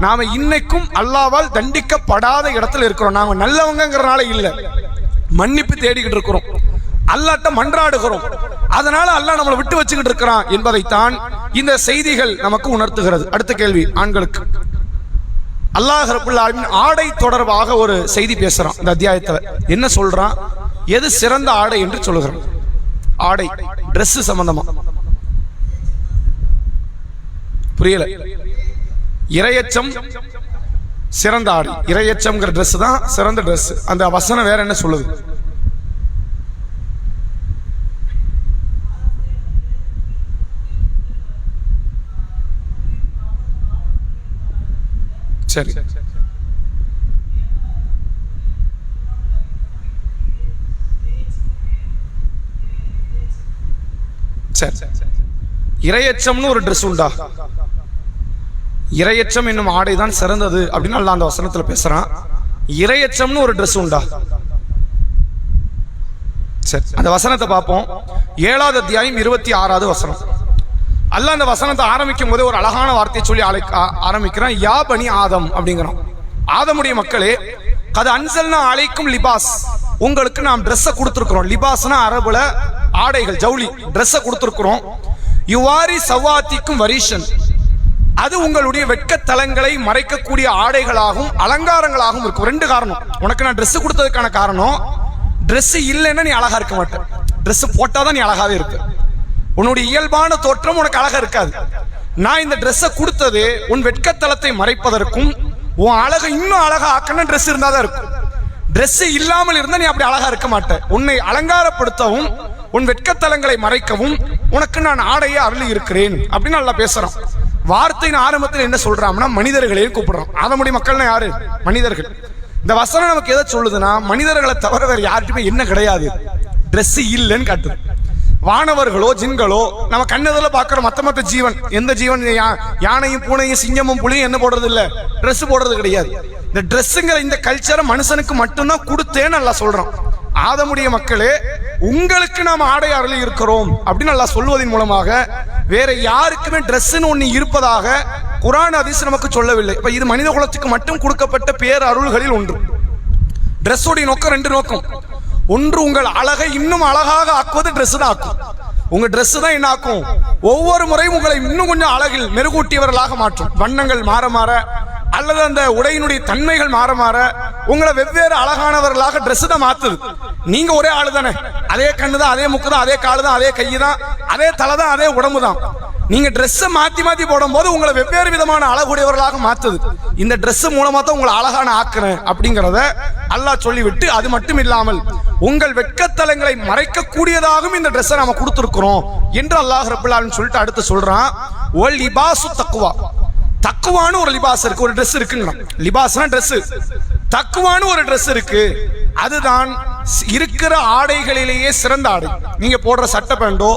நாம இன்னைக்கும் அல்லாஹ்வால் தண்டிக்கப்படாத இடத்துல இருக்கிறோம். நாம நல்லவங்கிறனால இல்ல, மன்னிப்பு தேடிக்கிட்டு இருக்கிறோம், அல்லாஹ்ட்ட மன்றாடுகிறோம், அதனால அல்லாஹ் நம்மளை விட்டு வச்சுக்கிட்டு இருக்கிறான் என்பதைத்தான் இந்த செய்திகள் நமக்கு உணர்த்துகிறது. அடுத்த கேள்வி ஆண்களுக்கு. அல்லாஹ் ரப்பல் ஆலமீன் ஆடை தொடர்பாக ஒரு செய்தி பேசுறான் இந்த அத்தியாயத்துல. என்ன சொல்றான், எது சிறந்த ஆடை என்று சொல்லுகிறான். ஆடை, Dress சம்பந்தமா புரியல. இரையச்சம் சிறந்த ஆடை, இரையச்சம்ங்கிற Dress தான் சிறந்த Dress. அந்த வசனம் வேற என்ன சொல்லுது? சரி, இரையச்சம்னு ஒரு Dress உண்டா? இரையச்சம் என்னும் ஆடை தான் சிறந்தது அப்படின்னு அல்லாஹ் அந்த வசனத்துல பேசுறான். இரையச்சம்னு ஒரு Dress உண்டா? சரி, அந்த வசனத்தை பார்ப்போம். 7வது அத்தியாயம் 26வது வசனம். அல்லாஹ் அந்த வசனத்தை ஆரம்பிக்கும் போதே ஒரு அழகான வார்த்தையை சொல்லி ஆரம்பிக்கிறான். யா பனி ஆதம் அப்படிங்கிறான். ஆதமுடைய மக்களே, கது அன்சல்னா அலைக்கும் லிபாஸ், உங்களுக்கு நாம் Dress-ஐ கொடுத்திருக்கிறோம். லிபாஸ்னா அரபுல ஆடைகள், ஜவுளி, Dress-ஐ கொடுத்திருக்கிறோம். யுவாரி சவாத்திக்கும் வரிஷன், அது உங்களுடைய வெட்கத்தலங்களை மறைக்கக்கூடிய ஆடைகளாகவும் அலங்காரங்களாகவும் இருக்கும். 2 காரணம். உனக்கு நான் Dress கொடுத்ததுக்கான காரணம், Dress இல்லைன்னா நீ அழகா இருக்க மாட்ட, Dress போட்டாதான் நீ அழகாவே இருப்ப. உன்னுடைய இயல்பான தோற்றம் உனக்கு அழகா இருக்காது. நான் இந்த Dress-ஐ கொடுத்தது உன் வெட்கத்தலத்தை மறைப்பதற்கும் உன் அழகை இன்னும் அழகா ஆக்கணும். Dress இருந்தாதான் இருக்கும். Dress இல்லாமல் இருந்தா நீ அப்படி அழகா இருக்க மாட்ட. உன்னை அலங்காரப்படுத்தவும் உன் வெட்கத்தலங்களை மறைக்கவும் உனக்கு நான் ஆடையை அருளி இருக்கிறேன் அப்படின்னு நல்லா பேசுறான். வார்த்தையின் ஆரம்பத்தில் என்ன சொல்றான்னா மனிதர்களே கூப்பிடுறான். ஆதமுடைய மக்கள்னா யாரு? மனிதர்கள். இந்த வசனம் நமக்கு எதை சொல்லுதுன்னா, மனிதர்களை தவிர வேற யார்கிட்டயுமே என்ன கிடையாது, Dress இல்லைன்னு காட்டுது. வானவர்களோ ஜின்களோ நம்ம கண்ணதுல பாக்குற மத்த ஜீவன், எந்த ஜீவன் யானையும் பூனையும் சிங்கமும் புலியும் என்ன போடுறது இல்ல, ட்ரெஸ் போடுறது கிடையாது. இந்த ட்ரெஸ்ஸுங்கிற இந்த கல்ச்சரை மனுஷனுக்கு மட்டும்தான் கொடுத்தேன்னு நல்லா சொல்றான். ஆதமுடைய மக்களே, உங்களுக்கு நாம் ஆடை அருளி இருக்கிறோம் அப்படின்னு நல்லா சொல்வதன் மூலமாக வேற யாருக்குமே ட்ரெஸ்ன்னு ஒண்ணு இருப்பதாக குர்ஆன் ஹதீஸ் நமக்கு சொல்லவில்லை. இப்ப இது மனித குலத்துக்கு மட்டும் கொடுக்கப்பட்ட பேர் அருள்களில் ஒன்று. ட்ரெஸ்ஸோடைய நோக்கம் ரெண்டு நோக்கம். ஒன்று, உங்கள் அழகை இன்னும் அழகாக ஆக்குவது ட்ரெஸ் தான் ஆக்கும். உங்க ட்ரெஸ் தான் என்ன ஆக்கும், ஒவ்வொரு முறையும் உங்களை இன்னும் கொஞ்சம் அழகில் மெருகூட்டியவர்களாக மாற்றும். வண்ணங்கள் மாற மாற அல்லது அந்த உடையினுடைய தன்மைகள் மாற மாற உங்களை வெவ்வேறு அழகானவர்களாக ட்ரெஸ் தான் மாத்துது. நீங்க ஒரே ஆளு தானே, அதே கண்ணு தான், அதே முக்கு தான், அதே காலு தான், அதே கை தான், அதே தலை தான், அதே உடம்பு தான். நீங்க ட்ரெஸ் மாத்தி மாத்தி போடும் போது உங்களை வெவ்வேறு விதமான அழகுடையவர்களாக மாத்துது. இந்த ட்ரெஸ் மூலமா தான் உங்களை அழகான ஆக்குறேன் அப்படிங்கறத அல்லாஹ் சொல்லிவிட்டு, அது மட்டும் இல்லாமல் உங்கள் வெட்கத்தலங்களை மறைக்க கூடியதாகவும் இந்த ட்ரெஸ்ஸை நாம கொடுத்திருக்கிறோம் என்று அல்லாஹ் ரப்பல் ஆலமீன் சொல்லிட்டு அடுத்து சொல்றான், ஒல் லிபாசு தக்வா. தக்குவான்னு ஒரு லிபாஸ் இருக்கு, ஒரு ட்ரெஸ் இருக்குங்க. லிபாஸ்னா ட்ரெஸ், தக்குவான்னு ஒரு ட்ரெஸ் இருக்கு. அதுதான் இருக்கிற ஆடைகளிலேயே சிறந்த ஆடை. நீங்க போடுற சட்டை பேண்டோ,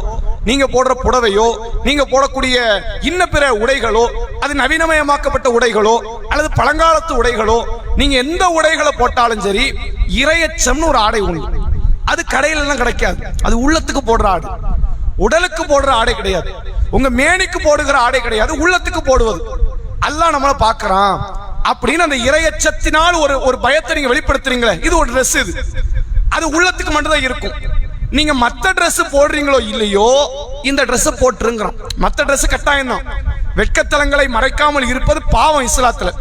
நீங்க போடுற புடவையோ, நீங்க போடக்கூடிய இன்ன பிற உடைகளோ, அது நவீனமயமாக்கப்பட்ட உடைகளோ அல்லது பழங்காலத்து உடைகளோ, நீங்க எந்த உடைகளை போட்டாலும் சரி, இரையச்சம்னு ஒரு ஆடை உண்டு. அது கடையில எல்லாம் கிடைக்காது. அது உள்ளத்துக்கு போடுற ஆடை, உடலுக்கு போடுற ஆடை கிடையாது. உங்க மேனிக்கு போடுகிற ஆடை கிடையாது, உள்ளத்துக்கு போடுவது. அல்லாஹ் நம்மள பாக்குறான் அப்படின்னு அந்த இரையச்சத்தினால் ஒரு பயத்தை நீங்க வெளிப்படுத்துறீங்களே, இது ஒரு ட்ரெஸ். இது அது உள்ளத்துக்கு மட்டும்தான் இருக்கும். நீங்க மத்த ட்ரெஸ் போடுறீங்களோ இல்லையோ, இந்த ட்ரெஸ் போட்டுருங்கிறோம். மத்த ட்ரெஸ் கட்டாயம் தான். வெட்கத்தலங்களை மறைக்காமல் இருப்பது பாவம் இஸ்லாத்துல.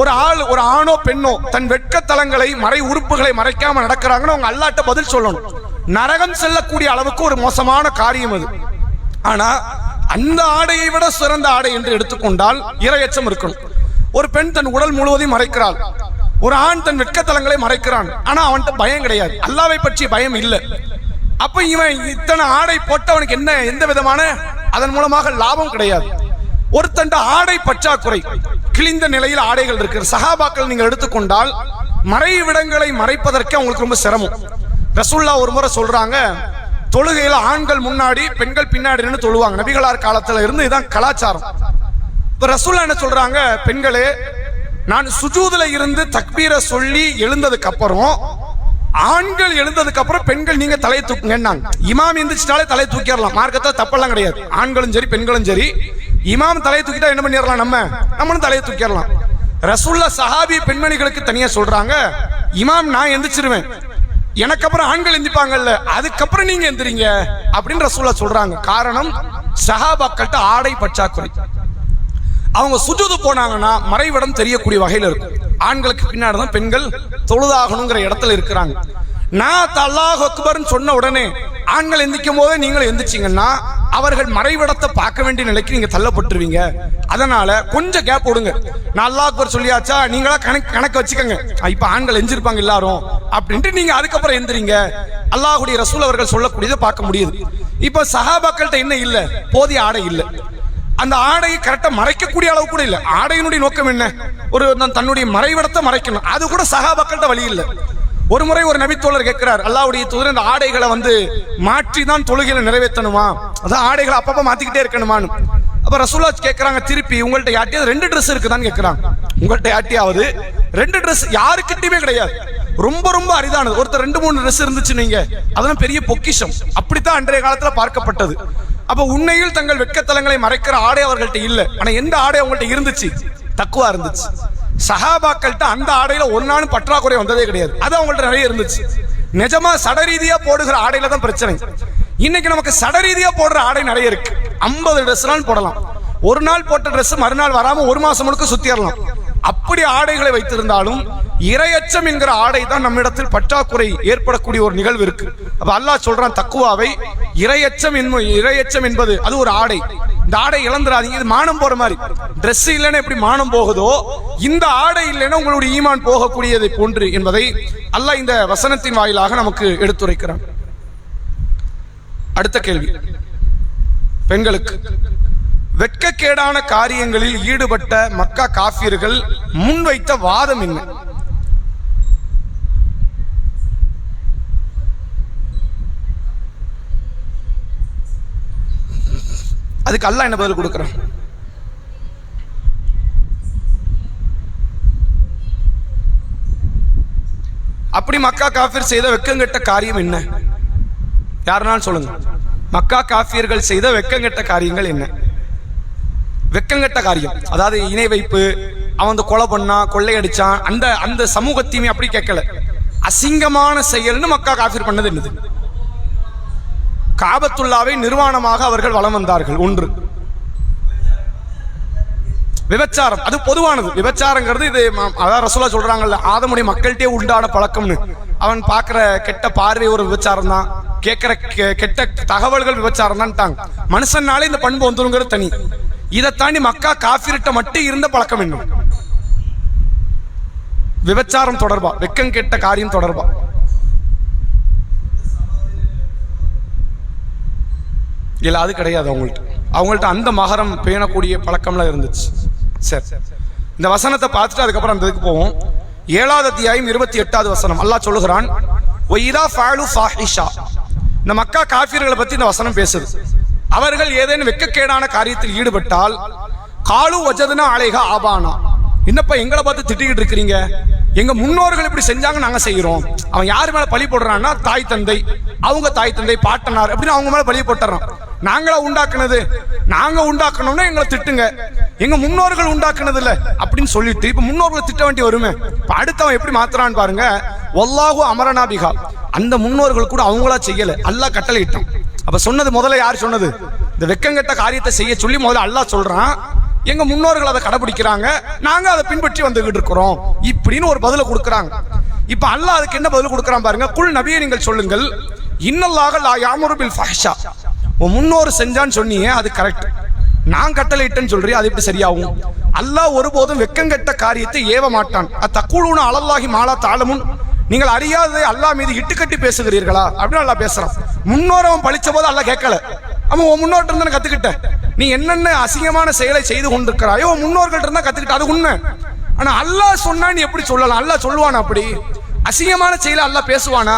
ஒரு ஆணோ பெண்ணோ தன் வெட்கத்தலங்களை மறை உறுப்புகளை மறைக்காம நடக்கிறாங்கன்னு அவங்க அல்லாஹ்ட்ட பதில் சொல்லணும். நரகம் செல்லக்கூடிய அளவுக்கு ஒரு மோசமான காரியம் அது. ஆனா அந்த ஆடையை விட சிறந்த ஆடை என்று எடுத்துக்கொண்டால் இரையச்சம் இருக்கணும். ஒரு பெண் தன் உடல் முழுவதையும் மறைக்கிறாள், ஒரு ஆண் தன் வெட்கத்தலங்களை மறைக்கிறான். ஆனா அவன்கிட்ட பயம் கிடையாது, அல்லாஹ்வை பற்றி பயம் இல்லை. அப்ப இவன் இத்தனை ஆடை போட்டவனுக்கு என்ன, எந்த விதமான அதன் மூலமாக லாபம் கிடையாது. ஒருத்தண்ட ஆடை பற்றாக்குறை, கிழிந்த நிலையில் ஆடைகள் இருக்கு. சஹாபாக்கள் நீங்கள் எடுத்துக்கொண்டால் மறைவிடங்களை மறைப்பதற்கு அவங்களுக்கு ரொம்ப சிரமம். ரசூலுல்லாஹ் ஒரு முறை சொல்றாங்க, தொழுகையில ஆண்கள் முன்னாடி பெண்கள் பின்னாடி நின்று தொழுவாங்க. நபிகளார் காலத்துல இருந்து இதான் கலாச்சாரம். இப்ப ரசூலுல்லாஹ் என்ன சொல்றாங்க, பெண்களே, நான் சுஜூதுல இருந்து தக்பீரை சொல்லி எழுந்ததுக்கு அப்புறம், ஆண்கள் எழுந்ததுக்கு அப்புறம் பெண்கள் நீங்க தலையை தூக்குங்க. இமாம் எந்திரிச்சிட்டாலே தலையை தூக்கிடலாம், மார்க்கத்தை தப்பெல்லாம் கிடையாது. ஆண்களும் சரி பெண்களும் சரி, இமாம் தலையை தூக்கிட்டா என்ன பண்ணிடலாம், நம்மளும் தலையை தூக்கிடலாம். ரசூலுல்லாஹ் சஹாபி பெண்மணிகளுக்கு தனியா சொல்றாங்க, இமாம் நான் எந்திரிச்சிருவேன், எனக்கு அப்புறம் ஆண்கள் எந்திப்பாங்கல்ல, அதுக்கப்புறம் நீங்க எந்திரிங்க அப்படின்னு ரசூலுல்லாஹ் சொல்றாங்க. காரணம், சஹாபாக்கள்கிட்ட ஆடை பற்றாக்குறை. அவங்க சுஜூது போனாங்கன்னா மறைவிடம் தெரியக்கூடிய வகையில் இருக்கும். ஆண்களுக்கு பின்னாடி தான் பெண்கள் தொழுதாகணுங்கிற இடத்துல இருக்கிறாங்க. நான் அல்லாஹ் அக்பர்னு சொன்ன உடனே ஆண்கள் எந்திக்கும் போதே நீங்களும் எந்திரிச்சிங்கன்னா அவர்கள் மறைவிடத்தை பார்க்க வேண்டிய நிலைக்கு நீங்க தள்ளப்பட்டுருவீங்க. அதனால கொஞ்சம் கேப் விடுங்க. நான் அல்லாஹ் அக்பர் சொல்லியாச்சா, நீங்களா கணக்கு வச்சுக்கோங்க, இப்ப ஆண்கள் எஞ்சிருப்பாங்க எல்லாரும் அப்படின்ட்டு நீங்க அதுக்கப்புறம் எந்திரிங்க. அல்லாஹ்வுடைய ரசூல் அவர்கள் சொல்லக்கூடியதை பார்க்க முடியுது. இப்ப சஹாபாக்கள்கிட்ட என்ன இல்ல, போதிய ஆடை இல்லை. அந்த ஆடையை கரெக்டா மறைக்கக்கூடிய அளவு கூட இல்ல. ஆடையினுடைய நோக்கம் என்ன, ஒரு தன்னுடைய மறைவிடத்தை மறைக்கணும். அது கூட சஹாபாக்கள்கிட்ட வழி இல்லை. ஒரு முறை ஒரு நபித்தோழர் கேட்கிறார், அல்லாஹ்வுடைய தூதர், இந்த ஆடைகளை மாற்றி தான் தொழுகையில நிறைவேற்றணுமா, அதான் ஆடைகளை அப்பப்ப மாத்திக்கிட்டே இருக்கணுமான்னு. அப்ப ரசூலுல்லாஹ் கேட்கறாங்க திருப்பி, உங்கள்ட்ட யார்ட்டையாவது 2 ட்ரெஸ் இருக்குதான்னு கேட்கறாங்க. உங்கள்ட்ட யார்ட்டையாவது 2 ட்ரெஸ் யாருக்கிட்டயுமே கிடையாது, ரொம்ப ரொம்ப அரிதானது. ஒருத்தர் 2-3 ட்ரெஸ் இருந்துச்சு நீங்க, அதெல்லாம் பெரிய பொக்கிஷம். அப்படித்தான் அன்றைய காலத்துல பார்க்கப்பட்டது. அப்ப உண்மையில் தங்கள் வெட்கத்தலங்களை மறைக்கிற ஆடை அவர்கள்ட்ட இல்ல. ஆனா எந்த ஆடை அவங்கள்ட்ட இருந்துச்சு, தக்குவா இருந்துச்சு. சஹாபாக்கள்கிட்ட அந்த ஆடையில ஒரு நாளும் பற்றாக்குறை வந்ததே கிடையாது. அது அவங்கள்ட்ட நிறைய இருந்துச்சு. நிஜமா சடரீதியா போடுகிற ஆடையில தான் பிரச்சனை. இன்னைக்கு நமக்கு சடரீதியா போடுற ஆடை நிறைய இருக்கு. 50 ட்ரெஸ் போடலாம். ஒரு நாள் போட்ட ட்ரெஸ் மறுநாள் வராம ஒரு மாசம் முழுக்க சுத்திரலாம். அப்படி ஆடைகளை வைத்திருந்தாலும் இரையச்சம் என்கிற ஆடை தான் நம்மிடத்தில் பற்றாக்குறை ஏற்படக்கூடிய ஒரு நிகழ்வு இருக்கு. அப்ப அல்லாஹ் சொல்றான், தக்குவாவை இரையச்சம் என்பது அது ஒரு ஆடை. இந்த ஆடை இழந்துடாதீங்க. இது மானம் போற மாதிரி. ட்ரெஸ் இல்லைன்னா எப்படி மானம் போகுதோ, இந்த ஆடை இல்லைன்னா உங்களுடைய ஈமான் போகக்கூடியதை போன்று என்பதை அல்லாஹ் இந்த வசனத்தின் வாயிலாக நமக்கு எடுத்துரைக்கிறான். அடுத்த கேள்வி, பெண்களுக்கு வெட்கக்கேடான காரியங்களில் ஈடுபட்ட மக்கா காஃபிர்கள் முன்வைத்த வாதம் என்ன? அதுக்கு அல்லாஹ் என்ன பதில் கொடுக்குறான்? அப்படி மக்கா காஃபிர் செய்த வெக்கங்கெட்ட காரியம் என்ன? யாருனாலும் சொல்லுங்க. மக்கா காஃபியர்கள் செய்த வெக்கங்கெட்ட காரியங்கள் என்ன? வெக்கங்கெட்ட காரியம், அதாவது இணை வைப்பு, அவன் கொலை பண்ணா, கொள்ளையடிச்சான், அந்த அந்த சமூகத்தையுமே அப்படி கேட்கல. அசிங்கமான செயல்னு மக்கா காஃபிர் பண்ணது என்னது? காபத்துல்லாவை நிர்வாணமாக அவர்கள் வலம் வந்தார்கள். ஒன்று. விபச்சாரம், அது பொதுவானது. விபச்சாரங்கிறது இது அதான் ரசூலா சொல்றாங்கல்ல, ஆதமுடைய மக்கள்கிட்டே உண்டான பழக்கம்னு. அவன் பார்க்கிற கெட்ட பார்வை ஒரு விபச்சாரம் தான், கேட்கிற கெட்ட தகவல்கள் விபச்சாரம் தான். மனுஷனாலே இந்த பண்பு வந்துருங்கிறது தனி. இதை தாண்டி மக்கா காஃபிர்ட்ட மட்டும் இருந்த பழக்கம் என்ன? விபச்சாரம் தொடர்பா, வெக்கம் கெட்ட காரியம் தொடர்பா. இல்ல, அது கிடையாது. அவங்கள்ட்ட அந்த மகரம் பேணக்கூடிய பழக்கம்லாம் இருந்துச்சு. சரி, இந்த வசனத்தை பார்த்துட்டு அதுக்கப்புறம் அந்த இதுக்கு போவோம். 7வது அத்தியாயம் 28வது வசனம் அல்லாஹ் சொல்லுகிறான், இந்த மக்கா காஃபிர்களை பத்தி இந்த வசனம் பேசுது. அவர்கள் ஏதேனும் வெக்கக்கேடான காரியத்தில் ஈடுபட்டால், காலு வஜதுனா அலைஹா ஆபானா, என்னப்பா எங்களை பார்த்து திட்டிக்கிட்டு இருக்கிறீங்க, எங்க முன்னோர்கள் இப்படி செஞ்சாங்க, நாங்க செய்யறோம். அவன் யாரு மேல பழி போடுறான்னா, தாய் தந்தை, அவங்க தாய் தந்தை, பாட்டனார் அப்படின்னு அவங்க மேல பழி போட்டுறான். நாங்களா உண்டாக்குனது, நாங்க உண்டாக்கணும்னா எங்களை திட்டுங்க, எங்க முன்னோர்கள் உண்டாக்குனது இல்ல அப்படின்னு சொல்லிட்டு இப்ப முன்னோர்களை திட்ட வேண்டி வருமே. இப்ப அடுத்தவன் எப்படி மாத்துறான்னு பாருங்க. வல்லாஹு அமரனா பிஹா, அந்த முன்னோர்கள் கூட அவங்களா செய்யல, அல்லாஹ் கட்டளை இட்டான். அப்ப சொன்னது முதல்ல யார் சொன்னது? இந்த வெக்கங்கெட்ட காரியத்தை செய்ய சொல்லி முதல்ல அல்லாஹ் சொல்றான். எங்க முன்னோர்கள் அதை கடைபிடிக்கிறாங்க, நாங்க அதை பின்பற்றி வந்துகிட்டு இருக்கிறோம் இப்படின்னு ஒரு பதில கொடுக்கறாங்க. இப்ப அல்லாஹ் அதுக்கு என்ன பதில் கொடுக்கறான் பாருங்க. குல் நபியே நீங்கள் சொல்லுங்கள், இன்னல்லாஹ லா யாமுரு பில் ஃபஹ்ஷா, உன் முன்னோர் செஞ்சான்னு சொன்னீங்க, அது கரெக்ட். நான் கட்டளையிட்டேன்னு சொல்றீங்க, அது எப்படி சரியாகும்? அல்லாஹ் ஒருபோதும் வெக்கங்கெட்ட காரியத்தை ஏவ மாட்டான். தக்கூலுன அலல்லாஹி மாலா தாலமுன், நீங்கள் அறியாததை அல்லாஹ் மீது இட்டுக்கட்டி பேசுகிறீர்களா அப்படின்னு அல்லாஹ் பேசுறான். முன்னோர் அவன் பழிச்ச போது அல்லாஹ் கேட்கல, அவன் உன் முன்னோர்கிட்ட இருந்தா கத்துக்கிட்ட, நீ என்னென்ன அசிங்கமான செயலை செய்து கொண்டிருக்கிறாயோ உன் முன்னோர்கள்ட்ட இருந்தா கத்துக்கிட்ட, அது உண்மை. ஆனா அல்லாஹ் சொன்னா நீ எப்படி சொல்லலாம்? அல்லாஹ் சொல்லுவானா? அப்படி அசிங்கமான செயலை அல்லாஹ் பேசுவானா?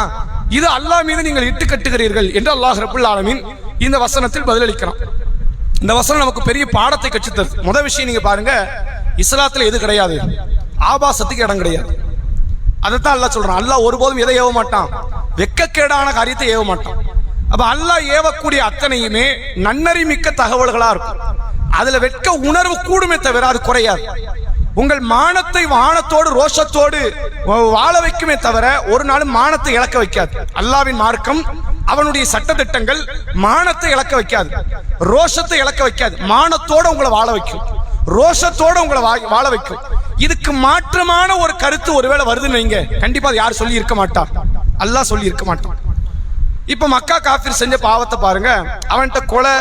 இது அல்லாஹ் மீது நீங்கள் இட்டு கட்டுகிறீர்கள் என்று அல்லாஹ் ரப்புல் ஆலமீன் இந்த வசனத்தில் பதிலளிக்கிறான். இந்த வசனம் நமக்கு பெரிய பாடத்தை கற்றுத்தது. முதல் விஷயம் நீங்க பாருங்க, இஸ்லாத்துல எது கிடையாது? ஆபாசத்துக்கு இடம் கிடையாது. அதைத்தான் அல்லாஹ் சொல்றான். அல்லாஹ் ஒருபோதும் எதை ஏவ மாட்டான்? வெக்கக்கேடான காரியத்தை ஏவ மாட்டான். அப்ப அல்லாஹ் ஏவக்கூடிய அத்தனையுமே நன்னறி மிக்க தகவல்களா இருக்கும். அதுல வெட்க உணர்வு கூடுமே தவிர அது குறையாது. உங்கள் மானத்தை வானத்தோடு ரோஷத்தோடு வாழ வைக்குமே தவிர ஒரு நாளும் மானத்தை இழக்க வைக்காது. அல்லாஹ்வின் மார்க்கம், அவனுடைய சட்டத்திட்டங்கள் மானத்தை இழக்க வைக்காது, ரோஷத்தை இழக்க வைக்காது. மானத்தோட உங்களை வாழ வைக்கும், ரோஷத்தோட உங்களை வாழ வைக்கும். இதுக்கு மாற்றமான ஒரு கருத்து ஒருவேளை வருதுன்னு வைங்க, கண்டிப்பா யார் சொல்லி இருக்க மாட்டார்? அல்லாஹ் சொல்லி இருக்க மாட்டான். இப்ப மக்கா காஃபிர் செஞ்ச பாவத்தை பாருங்க. அவன்கிட்ட கொலை,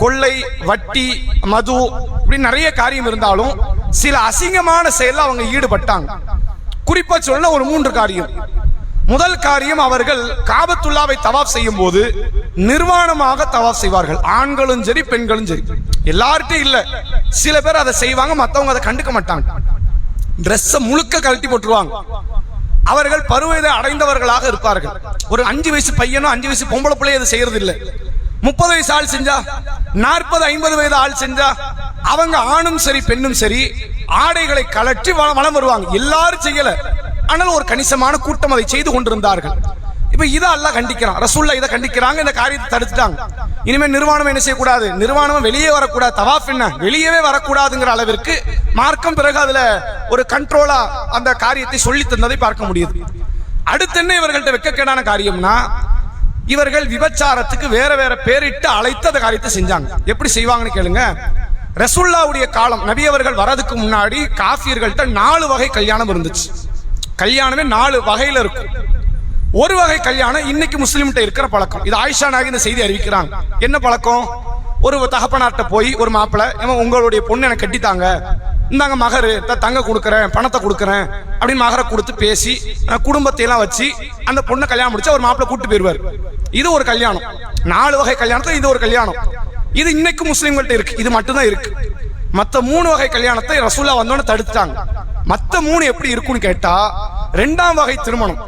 கொள்ளை, வட்டி, மது இப்படி நிறைய காரியம் இருந்தாலும் சில அசிங்கமான செயல்ல அவங்க ஈடுபட்டாங்க. குறிப்பா சொல்ல ஒரு 3 காரியம். முதல் காரியம், அவர்கள் காபத்துல்லாவை தவாப் செய்யும் போது நிர்வாணமாக தவாப் செய்வார்கள். ஆண்களும் சரி பெண்களும் சரி, எல்லார்ட்டும் இல்ல, சில பேர் அதை செய்வாங்க, மற்றவங்க அதை கண்டுக்க மாட்டாங்க. டிரெஸ் முழுக்க கழட்டி போட்டுருவாங்க. அவர்கள் பருவத்தை அடைந்தவர்களாக இருப்பார்கள். ஒரு 5 வயசு பையனோ 5 வயசு பொம்பளை பிள்ளைய அதை செய்யறது இல்லை. 30 வயசு ஆள் செஞ்சா, 40, 50 வயது ஆள் செஞ்சா, அவங்க ஆணும் சரி பெண்ணும் சரி ஆடைகளை கலற்றி வலம் வருவாங்க. எல்லாரும் செய்யல, ஆனால் ஒரு கணிசமான கூட்டம் அதை செய்து கொண்டிருந்தார்கள். இப்ப இதை அல்லாஹ் கண்டிக்கிறான், ரசூலுல்லாஹ் இதை கண்டிக்கிறாங்க, இந்த காரியத்தை தடுத்துட்டாங்க. இனிமே நிர்வாணம் என்ன செய்யக்கூடாது? நிர்வாணம் வெளியே வரக்கூடாது, தவாஃப் என்ன வெளியவே வரக்கூடாதுங்கிற அளவிற்கு மார்க்கம் பிறகு அதுல ஒரு கண்ட்ரோலா அந்த காரியத்தை சொல்லி தந்ததை பார்க்க முடியுது. அடுத்து என்ன இவர்கள்ட்ட வெக்கக்கேடான காரியம்னா, இவர்கள் விபச்சாரத்துக்கு வேற வேற பேரிட்டு அழைத்து அந்த காரியத்தை செஞ்சாங்க. எப்படி செய்வாங்கன்னு கேளுங்க. ரசூலுல்லாஹ்வுடைய காலம், நபி அவர்கள் வரதுக்கு முன்னாடி காஃபியர்கள்ட்ட 4 வகை கல்யாணம் இருந்துச்சு. கல்யாணமே 4 வகையில இருக்கும். ஒரு வகை கல்யாணம் இன்னைக்கு முஸ்லிம்கிட்ட இருக்கிற பழக்கம். இது ஆயிஷா நாயகி இந்த செய்தி அறிவிக்கிறாங்க. என்ன பழக்கம்? ஒரு தகப்பனார்ட்ட போய் ஒரு மாப்பிள்ளை, உங்களுடைய பொண்ணு எனக்கு கட்டித்தாங்க, இந்தாங்க மகரு, தங்க கொடுக்குறேன், பணத்தை கொடுக்குறேன் அப்படின்னு மகரை கொடுத்து பேசி குடும்பத்தை எல்லாம் வச்சு அந்த பொண்ணை கல்யாணம் முடிச்சு ஒரு மாப்பிள்ளை கூட்டு போயிருவார். இது ஒரு கல்யாணம். 4 வகை கல்யாணத்தை இது ஒரு கல்யாணம். இது இன்னைக்கு முஸ்லிம்கள்ட்ட இருக்கு, இது மட்டும்தான் இருக்கு. மற்ற 3 வகை கல்யாணத்தை ரசூலுல்லாஹ் வந்தோன்னு தடுத்துட்டாங்க. மற்ற 3 எப்படி இருக்குன்னு கேட்டா, 2ஆம் வகை திருமணம்.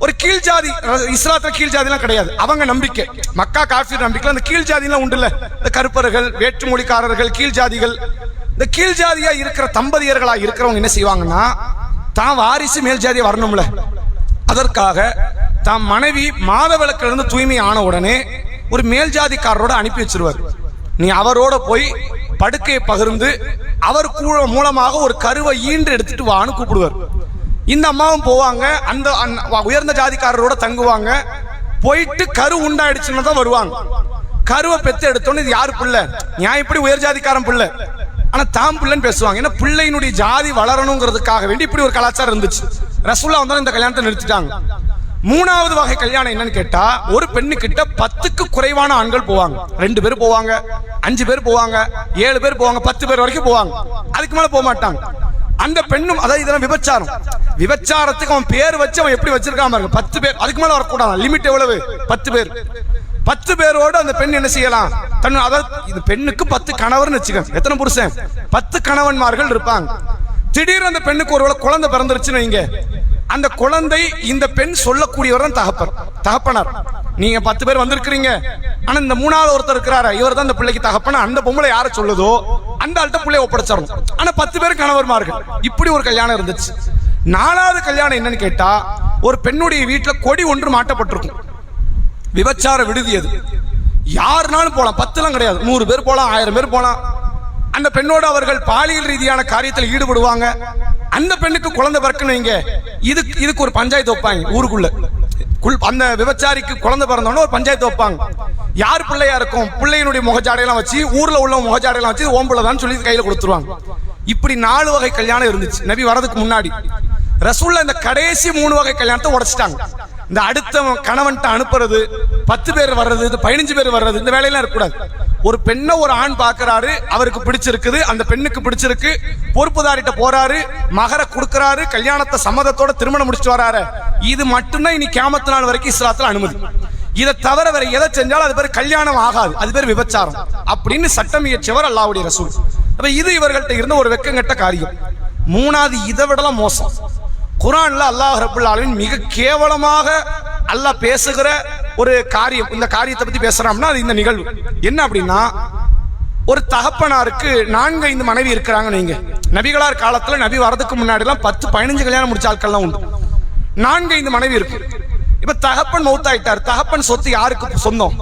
ஒரு கீழ் ஜாதி, இஸ்லாத்துல கீழ் ஜாதிலாம் கிடையாது, அவங்க நம்பிக்கை மக்கா காஃபிர் நம்பிக்கை. அந்த கீழ் ஜாதிலாம் உண்டு இல்ல, இந்த கருப்பர்கள், வேற்றுமொழிக்காரர்கள், கீழ் ஜாதிகள். இந்த கீழ் ஜாதியா இருக்கிற தம்பதியர்களா இருக்கிறவங்க என்ன செய்வாங்கன்னா, தான் வாரிசு மேல் ஜாதியா வரணும்ல, அதற்காக தான் மனைவி மாதவிலக்குல இருந்து தூய்மை ஆன உடனே ஒரு மேல் ஜாதிக்காரரோட அனுப்பி வச்சிருவார். நீ அவரோட போய் படுக்கையை பகிர்ந்து அவர் மூலமாக ஒரு கருவை ஈன்று எடுத்துட்டு வான்னு கூப்பிடுவார். இந்த அம்மாவும் போவாங்க, அந்த உயர்ந்த ஜாதிக்காரரோட தங்குவாங்க. போயிட்டு கரு உண்டாயிடுச்சுன்னு தான் வருவாங்க. கருவை பெத்து எடுத்தோன்னு இது யாரு பிள்ளை, நான் இப்படி உயர் ஜாதிக்காரன் பிள்ளை, ஆனா தாம் பிள்ளைன்னு பேசுவாங்க. ஏன்னா பிள்ளையினுடைய ஜாதி வளரணுங்கிறதுக்காக வேண்டி இப்படி ஒரு கலாச்சாரம் இருந்துச்சு. ரசூலுல்லாஹ் வந்தாலும் இந்த கல்யாணத்தை நிறுத்திட்டாங்க. மூணாவது வகை கல்யாணம் என்னன்னு கேட்டா, ஒரு பெண்ணு கிட்ட 10க்கு குறைவான ஆண்கள் போவாங்க. 2 பேர் போவாங்க, 5 பேர் போவாங்க, 7 பேர் போவாங்க, 10 பேர் வரைக்கும் போவாங்க. அதுக்கு மேல போக மாட்டாங்க. அந்த பெண்ணும், அதாவது இதெல்லாம் விபச்சாரம். விபச்சாரத்துக்கு அவன் பேர் வச்சு அவன் எப்படி வச்சிருக்காம இருக்கு, 10 பேர், அதுக்கு மேல வரக்கூடாது. லிமிட் எவ்வளவு? 10 பேர். 10 பேரோடு அந்த பெண் என்ன செய்யலாம், அதாவது இது பெண்ணுக்கு 10 கணவர்னு வச்சுக்க, எத்தனை புருஷன்? 10 கணவன்மார்கள் இருப்பாங்க. திடீர்னு அந்த பெண்ணுக்கு ஒருவேளை குழந்தை பிறந்துருச்சுன்னு வைங்க, அந்த குழந்தை இந்த பெண் சொல்லக்கூடியவர் தான் தகப்பனார். நீங்க 10 பேர் வந்திருக்கிறீங்க, ஆனா இந்த 3வது ஒருத்தர் இருக்கிறாரு, இவர் தான் இந்த பிள்ளைக்கு தகப்பன. அந்த பொம்பளை யார சொல்லுதோ அந்த ஆள்கிட்ட பிள்ளைய ஒப்படைச்சிடணும். ஆனா 10 பேர் கணவர்மார்கள். இப்படி ஒரு கல்யாணம் இருந்துச்சு. 4வது கல்யாணம் என்னன்னு கேட்டா, ஒரு பெண்ணுடைய வீட்டுல கொடி ஒன்று மாட்டப்பட்டிருக்கும். விபச்சார விடுதி அது. யாருனாலும் போலாம், 10லாம் கிடையாது, 100 பேர் போலாம், 1000 பேர் போலாம். அந்த பெண்ணோடு அவர்கள் பாலியல் ரீதியான காரியத்தில் ஈடுபடுவாங்க. அந்த பெண்ணுக்கு குழந்தை பிறக்கணும் வைங்க, இதுக்கு ஒரு பஞ்சாயத்து வைப்பாங்க ஊருக்குள்ள. அந்த விபச்சாரிக்கு குழந்தை பிறந்தோன்னு ஒரு பஞ்சாயத்து வைப்பாங்க. யார் பிள்ளையா இருக்கும், பிள்ளையினுடைய முகஜாடையெல்லாம் வச்சு, ஊர்ல உள்ள முகஜாடையெல்லாம் வச்சு ஓம்புலதான் சொல்லி கையில கொடுத்துருவாங்க. இப்படி 4 வகை கல்யாணம் இருந்துச்சு நபி வரதுக்கு முன்னாடி. ரசூலுல்லாஹ் இந்த கடைசி 3 வகை கல்யாணத்தை உடைச்சிட்டாங்க. இந்த அடுத்த கணவன்ட்ட அனுப்புறது, 10 பேர் வர்றது, 15 பேர் வர்றது, இந்த வேலையெல்லாம் இருக்கக்கூடாது. ஒரு பெண்ணை ஒரு ஆண் பாக்குறாரு, அவருக்கு பிடிச்சிருக்குது, அந்த பெண்ணுக்கு பிடிச்சிருக்கு, பொறுப்புதாரிட்ட போறாரு, மகர கொடுக்கறாரு, கல்யாணத்தை சம்மதத்தோட திருமணம் முடிச்சுட்டு வராரு. இது மட்டும்தான் இனி கியாமத் நாள் வரைக்கும் இஸ்லாத்துல அனுமதி. இதை தவிர வேற எதை செஞ்சாலும் அது பேர் கல்யாணம் ஆகாது, அது பேர் விபச்சாரம் அப்படின்னு சட்டம் இயற்றியவர் அல்லாஹ்வுடைய ரசூல். அப்ப இது இவர்கள்ட்ட இருந்த ஒரு வெக்கங்கெட்ட காரியம். 3வது இதை விடலாம் மோசம். குர்ஆன்ல அல்லாஹ் ரப்பல் ஆலமீன் மிக கேவலமாக அல்லாஹ் பேசுகிற ஒரு காரியம். இந்த காரியத்தை பத்தி பேசுறாம்னா அது இந்த நிகழ்வு என்ன அப்படின்னா, ஒரு தகப்பனாருக்கு 4-5 மனைவி இருக்கிறாங்க. நீங்க நபிகளார் காலத்துல, நபி வரதுக்கு முன்னாடி எல்லாம் 10-15 கல்யாணம் முடிச்ச ஆட்கள்லாம் உண்டு. 4-5 மனைவி இருக்கு. இப்ப தகப்பன் மௌத்தாயிட்டார். தகப்பன் சொத்து யாருக்கு சொந்தம்?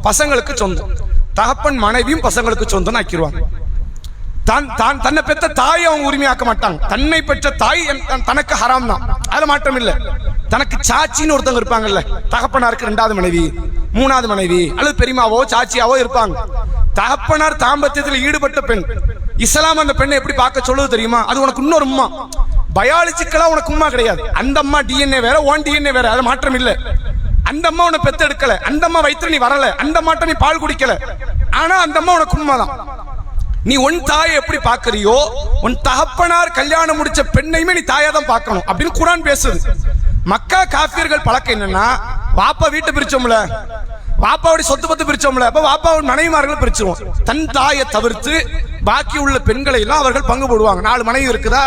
பசங்களுக்கு சொந்தம். தகப்பன் மனைவியும் பசங்களுக்கு சொந்தம் ஆக்கிடுவாங்க. தன்னை பெற்ற தாயை அவங்க உரிமையாக்க மாட்டாங்க. தன்னை பெற்ற தாய் தனக்கு ஹராம் தான், அதுல மாற்றம் இல்ல. தனக்கு சாச்சின்னு ஒருத்தவங்க இருப்பாங்கல்ல, தகப்பனாருக்கு 2வது மனைவி, 3வது மனைவி, அல்லது பெரியமாவோ சாச்சியாவோ இருப்பாங்க. தகப்பனார் தாம்பத்தியத்தில் ஈடுபட்ட பெண், இஸ்லாம் அந்த பெண்ணை எப்படி பார்க்க சொல்லுது தெரியுமா? அது உனக்கு இன்னொரு உம்மா, பயாலஜிக்கலா உனக்கு உம்மா கிடையாது. அந்த அம்மா டிஎன்ஏ வேற, ஓன் டிஎன்ஏ வேற, அது மாற்றம் இல்ல. அந்த அம்மா உன்னை பெத்து எடுக்கல, அந்த அம்மா வயித்துல நீ வரல, அந்த அம்மாட்ட நீ பால் குடிக்கல, ஆனா அந்த அம்மா உனக்கு உம்மா தான். நீ உன் தாயை எப்படி பாக்குறியோ, உன் தகப்பனார் கல்யாணம் முடிச்ச பெண்ணையுமே நீ தாயா தான் பார்க்கணும் அப்படின்னு குர்ஆன் பேசுது. மக்கா காஃபிர்கள் பழக்கம் என்னன்னா, வாப்பா வீட்டை பிரிச்சோம்ல, வாப்பாவுடைய சொத்து பத்து பிரிச்சோம்ல, அப்ப வாப்பாவோட மனைவிமார்கள் பிரிச்சிருவோம். தன் தாயை தவிர்த்து பாக்கி உள்ள பெண்களை எல்லாம் அவர்கள் பங்கு போடுவாங்க. 4 மனைவி இருக்குதா,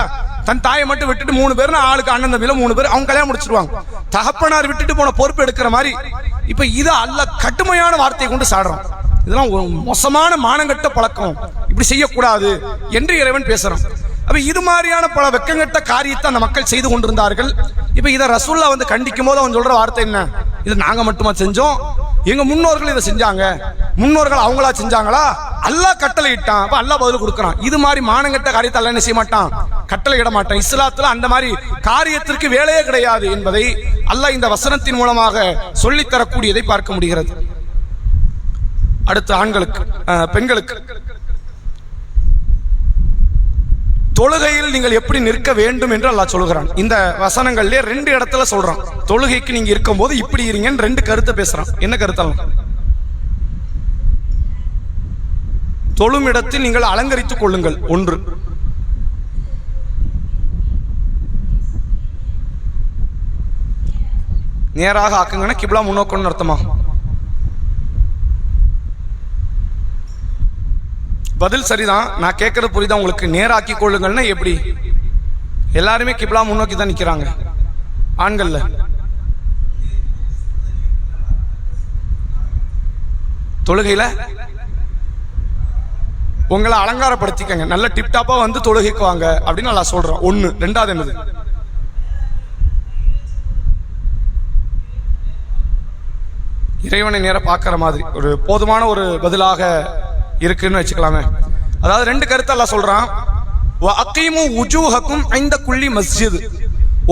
தன் தாயை மட்டும் விட்டுட்டு 3 பேர், ஆளுக்கு அண்ணன் தம்பியில 3 பேர் அவங்க கல்யாணம் முடிச்சிருவாங்க. தகப்பனார் விட்டுட்டு போன பொறுப்பு எடுக்கிற மாதிரி. இப்ப இது அல்லாஹ் கடுமையான வார்த்தையை கொண்டு சாடுறான். இதெல்லாம் ஒரு மோசமான மானங்கட்ட பழக்கம், இப்படி செய்யக்கூடாது என்று இறைவன் பேசுறான். அப்ப இது மாதிரியான பல வெக்கங்கட்ட காரியத்தை அந்த மக்கள் செய்து கொண்டிருந்தார்கள். இப்ப இதை ரசூலுல்லாஹ் வந்து கண்டிக்கும் போது அவன் சொல்ற வார்த்தை என்ன? இது நாங்க மட்டுமா செஞ்சோம், எங்க முன்னோர்கள் இதை செஞ்சாங்க. முன்னோர்கள் அவங்களா செஞ்சாங்களா? அல்லாஹ் கட்டளை இட்டான், அப்ப அல்லாஹ் பதில் கொடுக்கறான். இது மாதிரி மானங்கட்ட காரியத்தை அல்லாஹ் என்ன செய்ய மாட்டான், கட்டளை இட மாட்டான். இஸ்லாத்துல அந்த மாதிரி காரியத்திற்கு வேலையே கிடையாது என்பதை அல்லாஹ் இந்த வசனத்தின் மூலமாக சொல்லித் தரக்கூடியதை பார்க்க முடிகிறது. அடுத்து ஆண்களுக்கு, பெண்களுக்கு தொழுகையில் நீங்கள் எப்படி நிற்க வேண்டும் என்று அல்லாஹ் சொல்கிறான். இந்த வசனங்கள்ல 2 இடத்துல சொல்றான். தொழுகைக்கு நீங்க இருக்கும் போது இப்படி இருங்கன்னு 2 கருத்தை பேசுறான். என்ன கருத்தெல்லாம்? தொழும் இடத்தில் நீங்கள் அலங்கரித்துக் கொள்ளுங்கள். 1. நேராக ஆக்குங்கன்னா கிப்லா முன்னோக்கம்னு அர்த்தமா? பதில் சரிதான். நான் கேட்கறது புரியுதா உங்களுக்கு? நேராக்கி கொள்ளுங்கள்னா எப்படி? எல்லாருமே கிப்லா முன்னோக்கி தான் நிக்கிறாங்க ஆண்கள்ல. தொழுகையில உங்களை அலங்காரப்படுத்திக்கங்க, நல்ல டிப்டாப்பா வந்து தொழுகைக்கு வாங்க அப்படின்னு நல்லா சொல்றோம். ஒண்ணு. ரெண்டாவது என்னது? இறைவனை நேரம் பார்க்கிற மாதிரி ஒரு போதுமான ஒரு பதிலாக இருக்குன்னு வச்சுக்கலாமே. அதாவது ரெண்டு கருத்து எல்லாம் சொல்றான். இந்த குள்ளி மஸ்ஜித்,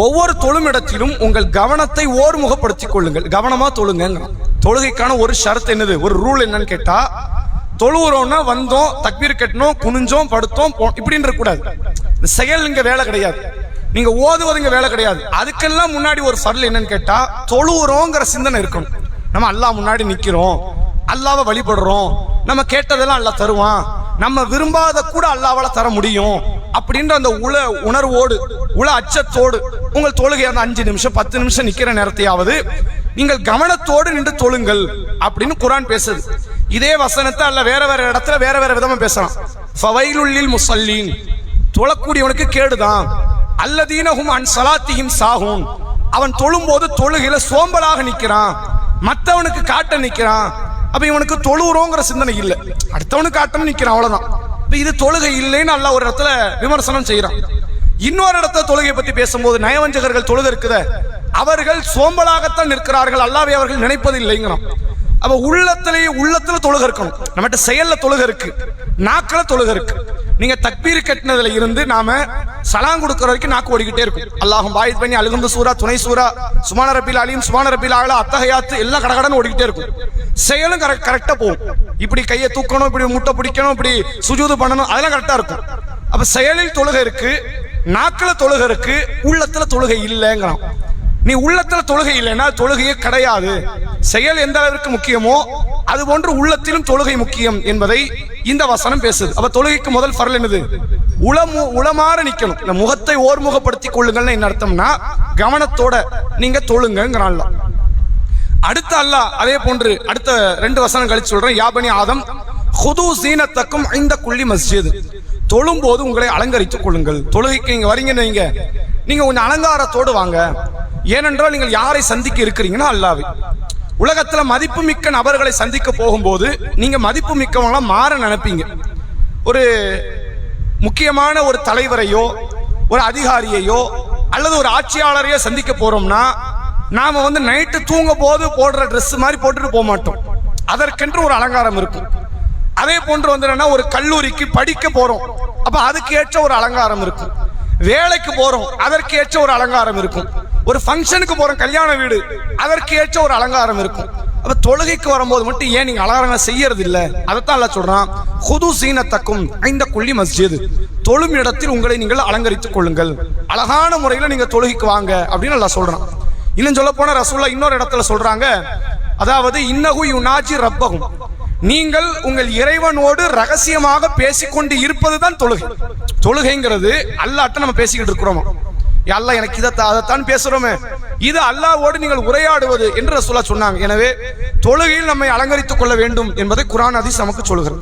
ஒவ்வொரு தொழுமிடத்திலும் உங்கள் கவனத்தை ஓர்முகப்படுத்திக் கொள்ளுங்கள், கவனமா தொழுங்க. தொழுகைக்கான ஒரு ஷரத் என்னது, ஒரு ரூல் என்னன்னு கேட்டா, தொழுவுறோம்னா வந்தோம், தக்பீர் கட்டணும், குனிஞ்சோம், படுத்தோம் இப்படின்னு இருக்கக்கூடாது. செயல் இங்க வேலை கிடையாது, நீங்க ஓதுவது இங்க வேலை கிடையாது. அதுக்கெல்லாம் முன்னாடி ஒரு ஃபர்ல் என்னன்னு கேட்டா, தொழுவுறோங்கிற சிந்தனை இருக்கணும். நம்ம அல்லாஹ் முன்னாடி நிக்கிறோம், அல்லாஹ்வை வழிபடுறோம், நம்ம கேட்டதெல்லாம் அல்லாஹ் தருவான், நம்ம விரும்பாத கூட அல்லாஹ்வால தர முடியும் அப்படின்ற அந்த உணர்வோடு அச்சத்தோடு உங்கள் தொழுகை அந்த 5 நிமிஷம் 10 நிமிஷம் நிக்கிற நேரத்தையாவது நீங்கள் கவனத்தோடு நின்று தொழுங்கள் அப்படின்னு குர்ஆன் பேசுது. இதே வசனத்தை அல்ல வேற வேற இடத்துல வேற வேற விதமா பேசலாம். ஃபவைலுல் முஸல்லீன், தொழக்கூடியவனுக்கு கேடுதான். அல்லதீனஹும் அன் ஸலாத்திஹிம் சாஹூன், அவன் தொழும்போது தொழுகையில சோம்பலாக நிக்கிறான், மற்றவனுக்கு காட்ட நிக்கிறான். அப்ப இவனுக்கு தொழுறோங்கிற சிந்தனை இல்லை, அடுத்தவனுக்கு காட்டணும் நிக்கிறான், அவ்வளவுதான். இது தொழுகை இல்லைன்னு அல்லாஹ் ஒரு இடத்துல விமர்சனம் செய்யறான். இன்னொரு இடத்துல தொழுகை பத்தி பேசும்போது நயவஞ்சகர்கள் தொழுகை இருக்குத, அவர்கள் சோம்பலாகத்தான் நிற்கிறார்கள், அல்லாஹ்வை அவர்கள் நினைப்பதில்லைங்கிறான். அப்ப உள்ளத்துல தொழுகை இருக்கணும். நம்மகிட்ட செயல்ல தொழுகை இருக்கு, நாக்குல தொழுகை இருக்கு. நீங்க தக்பீர் கட்டினதுல இருந்து நாம சலாம் கொடுக்கிற வரைக்கும் நாக்கு ஓடிக்கிட்டே இருக்கும். அல்லாஹும் பாயித் பண்ணி அல்ஹம்து சூரா, துணை சூரா, சுப்ஹான ரப்பில் அலீம், சுப்ஹான ரப்பில் ஆலா, அத்தஹியாத் எல்லாம் கடகடன்னு ஓடிக்கிட்டே இருக்கும். செயலும் கரெக்டா போகும். இப்படி கையை தூக்கணும், இப்படி முட்டை பிடிக்கணும், இப்படி சுஜூது பண்ணணும், அதெல்லாம் கரெக்டா இருக்கும். அப்ப செயலில் தொழுகை இருக்கு, நாக்குல தொழுகை இருக்கு, உள்ளத்துல தொழுகை இல்லைங்கிறான். நீ உள்ளத்துல தொழுகை இல்லைன்னா தொழுகையே கிடையாது. செயல் எந்த அளவிற்கு முக்கியமோ அது போன்று உள்ளத்திலும் தொழுகை முக்கியம் என்பதை இந்த வசனம் பேசுது. அப்ப தொழுகைக்கு முதல் ஃபர்ல் என்னது? உளமாற நிக்கணும். இந்த முகத்தை ஓர்முகப்படுத்திக் கொள்ளுங்கள்னு என்ன அர்த்தம்னா, கவனத்தோட நீங்க தொழுங்கிறான். அடுத்த அல்லாஹ் அதே போன்று அடுத்த 2 வசனம் கழிச்சு சொல்றேன். யாபனி ஆதம் ஹுது ஸீனத்தக்கும் இந்த குள்ளி மஸ்ஜித், தொழும் போது உங்களை அலங்கரித்துக் கொள்ளுங்கள். தொழுகைக்கு நீங்க வரீங்கன்னு நீங்க கொஞ்சம் அலங்காரத்தோடு வாங்க. ஏனென்றால் நீங்கள் யாரை சந்திக்க இருக்கிறீங்கன்னா அல்லாஹ்வை. உலகத்துல மதிப்பு மிக்க நபர்களை சந்திக்க போகும்போது நீங்க மதிப்பு மிக்கவங்களா மாற நினைப்பீங்க. ஒரு முக்கியமான ஒரு தலைவரையோ ஒரு அதிகாரியையோ அல்லது ஒரு ஆட்சியாளரையோ சந்திக்க போறோம்னா நாம நைட்டு தூங்க போது போடுற ட்ரெஸ் மாதிரி போட்டுட்டு போக மாட்டோம். அதற்கென்று ஒரு அலங்காரம் இருக்கும். அதே போன்று ஒரு கல்லூரிக்கு படிக்க போறோம், அப்ப அதுக்கு ஏற்ற ஒரு அலங்காரம் இருக்கும். வேலைக்கு போறோம், அதற்கு ஏற்ற ஒரு அலங்காரம் இருக்கும். ஒரு ஃபங்க்ஷனுக்கு போறோம், கல்யாண வீடு, அதற்கு ஏற்ற ஒரு அலங்காரம் இருக்கும். அப்ப தொழுகைக்கு வரும்போது மட்டும் ஏன் நீங்க அலங்காரம் செய்யறது இல்ல? அதைத்தான் அல்லாஹ் சொல்றான், ஹுது ஸீனத்தக்கும் இந்த குள்ளி மஸ்ஜித், தொழும் இடத்தில் உங்களை நீங்கள் அலங்கரித்துக் கொள்ளுங்கள், அழகான முறையில் நீங்க தொழுகைக்கு வாங்க அப்படின்னு அல்லாஹ் சொல்றான். இன்னும் சொல்ல போன ரசூலுல்லாஹ் இன்னொரு இடத்துல சொல்றாங்க, அதாவது இன்னஹு யுனாஜி ரப்பஹும், நீங்கள் உங்கள் இறைவனோடு ரகசியமாக பேசிக்கொண்டு இருப்பதுதான் தொழுகை. தொழுகைங்கிறது அல்லாஹ்ட்ட நம்ம பேசிக்கிட்டு இருக்கிறோமா, அல்லாஹ் எனக்கு அதைத்தான் பேசுறோமே, இது அல்லாஹ்வோடு நீங்கள் உரையாடுவது என்று ரசூலுல்லாஹ் சொன்னாங்க. எனவே தொழுகையில் நம்மை அலங்கரித்துக் கொள்ள வேண்டும் என்பதை குர்ஆன் ஹதீஸ் நமக்கு சொல்கிறது.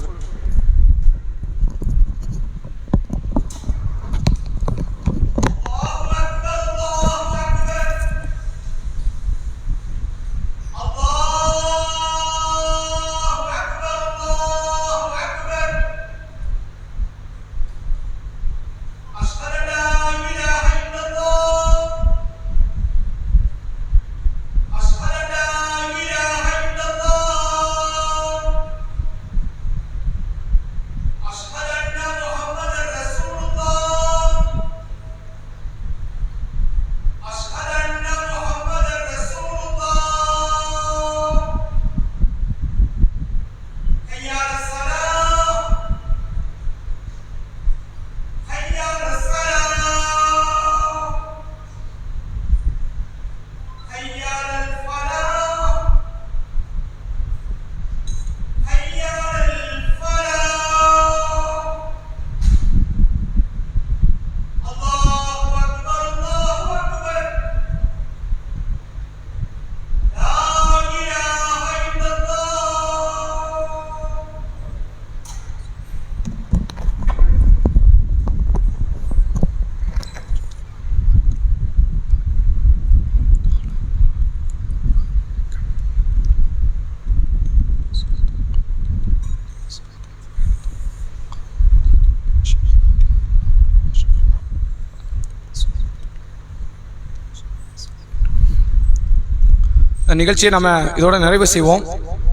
நிகழ்ச்சியை நம்ம இதோட நிறைவு செய்வோம்.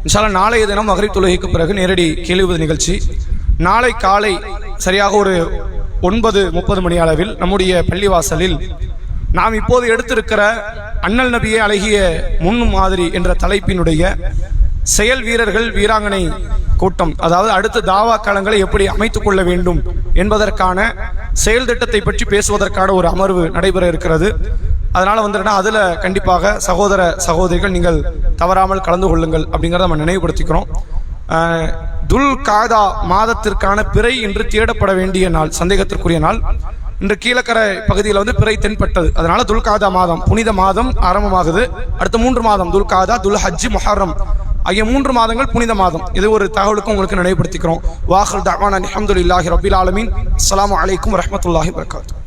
இன்ஷா அல்லாஹ் நாளைய தினம் மக்ரிப் தொழுகைக்கு பிறகு நேரடி கேள்வி நிகழ்ச்சி. நாளை காலை சரியாக ஒரு 9:30 மணி அளவில் நம்முடைய பள்ளிவாசலில் நாம் இப்போது எடுத்திருக்கிற அண்ணல் நபியே அழகிய முன் மாதிரி என்ற தலைப்பினுடைய செயல் வீரர்கள் வீராங்கனை கூட்டம், அதாவது அடுத்த தாவா காலங்களை எப்படி அமைத்துக் கொள்ள வேண்டும் என்பதற்கான செயல் திட்டத்தை பற்றி பேசுவதற்கான ஒரு அமர்வு நடைபெற இருக்கிறது. அதனால அதுல கண்டிப்பாக சகோதர சகோதரிகள் நீங்கள் தவறாமல் கலந்து கொள்ளுங்கள் அப்படிங்கிறத நம்ம நினைவுபடுத்திக்கிறோம். துல் காதா மாதத்திற்கான பிறை இன்று தேடப்பட வேண்டிய நாள், சந்தேகத்திற்குரிய நாள். இன்று கீழக்கரை பகுதியில் பிறை தென்பட்டது. அதனால துல் காதா மாதம், புனித மாதம் ஆரம்பமாகுது. அடுத்த 3 மாதம் துல் காதா, துல் ஹஜ், முஹர்ரம் ஆகிய 3 மாதங்கள் புனித மாதம். இது ஒரு தகவலுக்கும் உங்களுக்கு நினைவுபடுத்திக்கிறோம். வாஹிர் தஅவானா அல்ஹம்துலில்லாஹி ரப்பில் ஆலமீன். அஸ்ஸலாமு அலைக்கும் வரஹ்மத்துல்லாஹி வபரகாத்துஹு.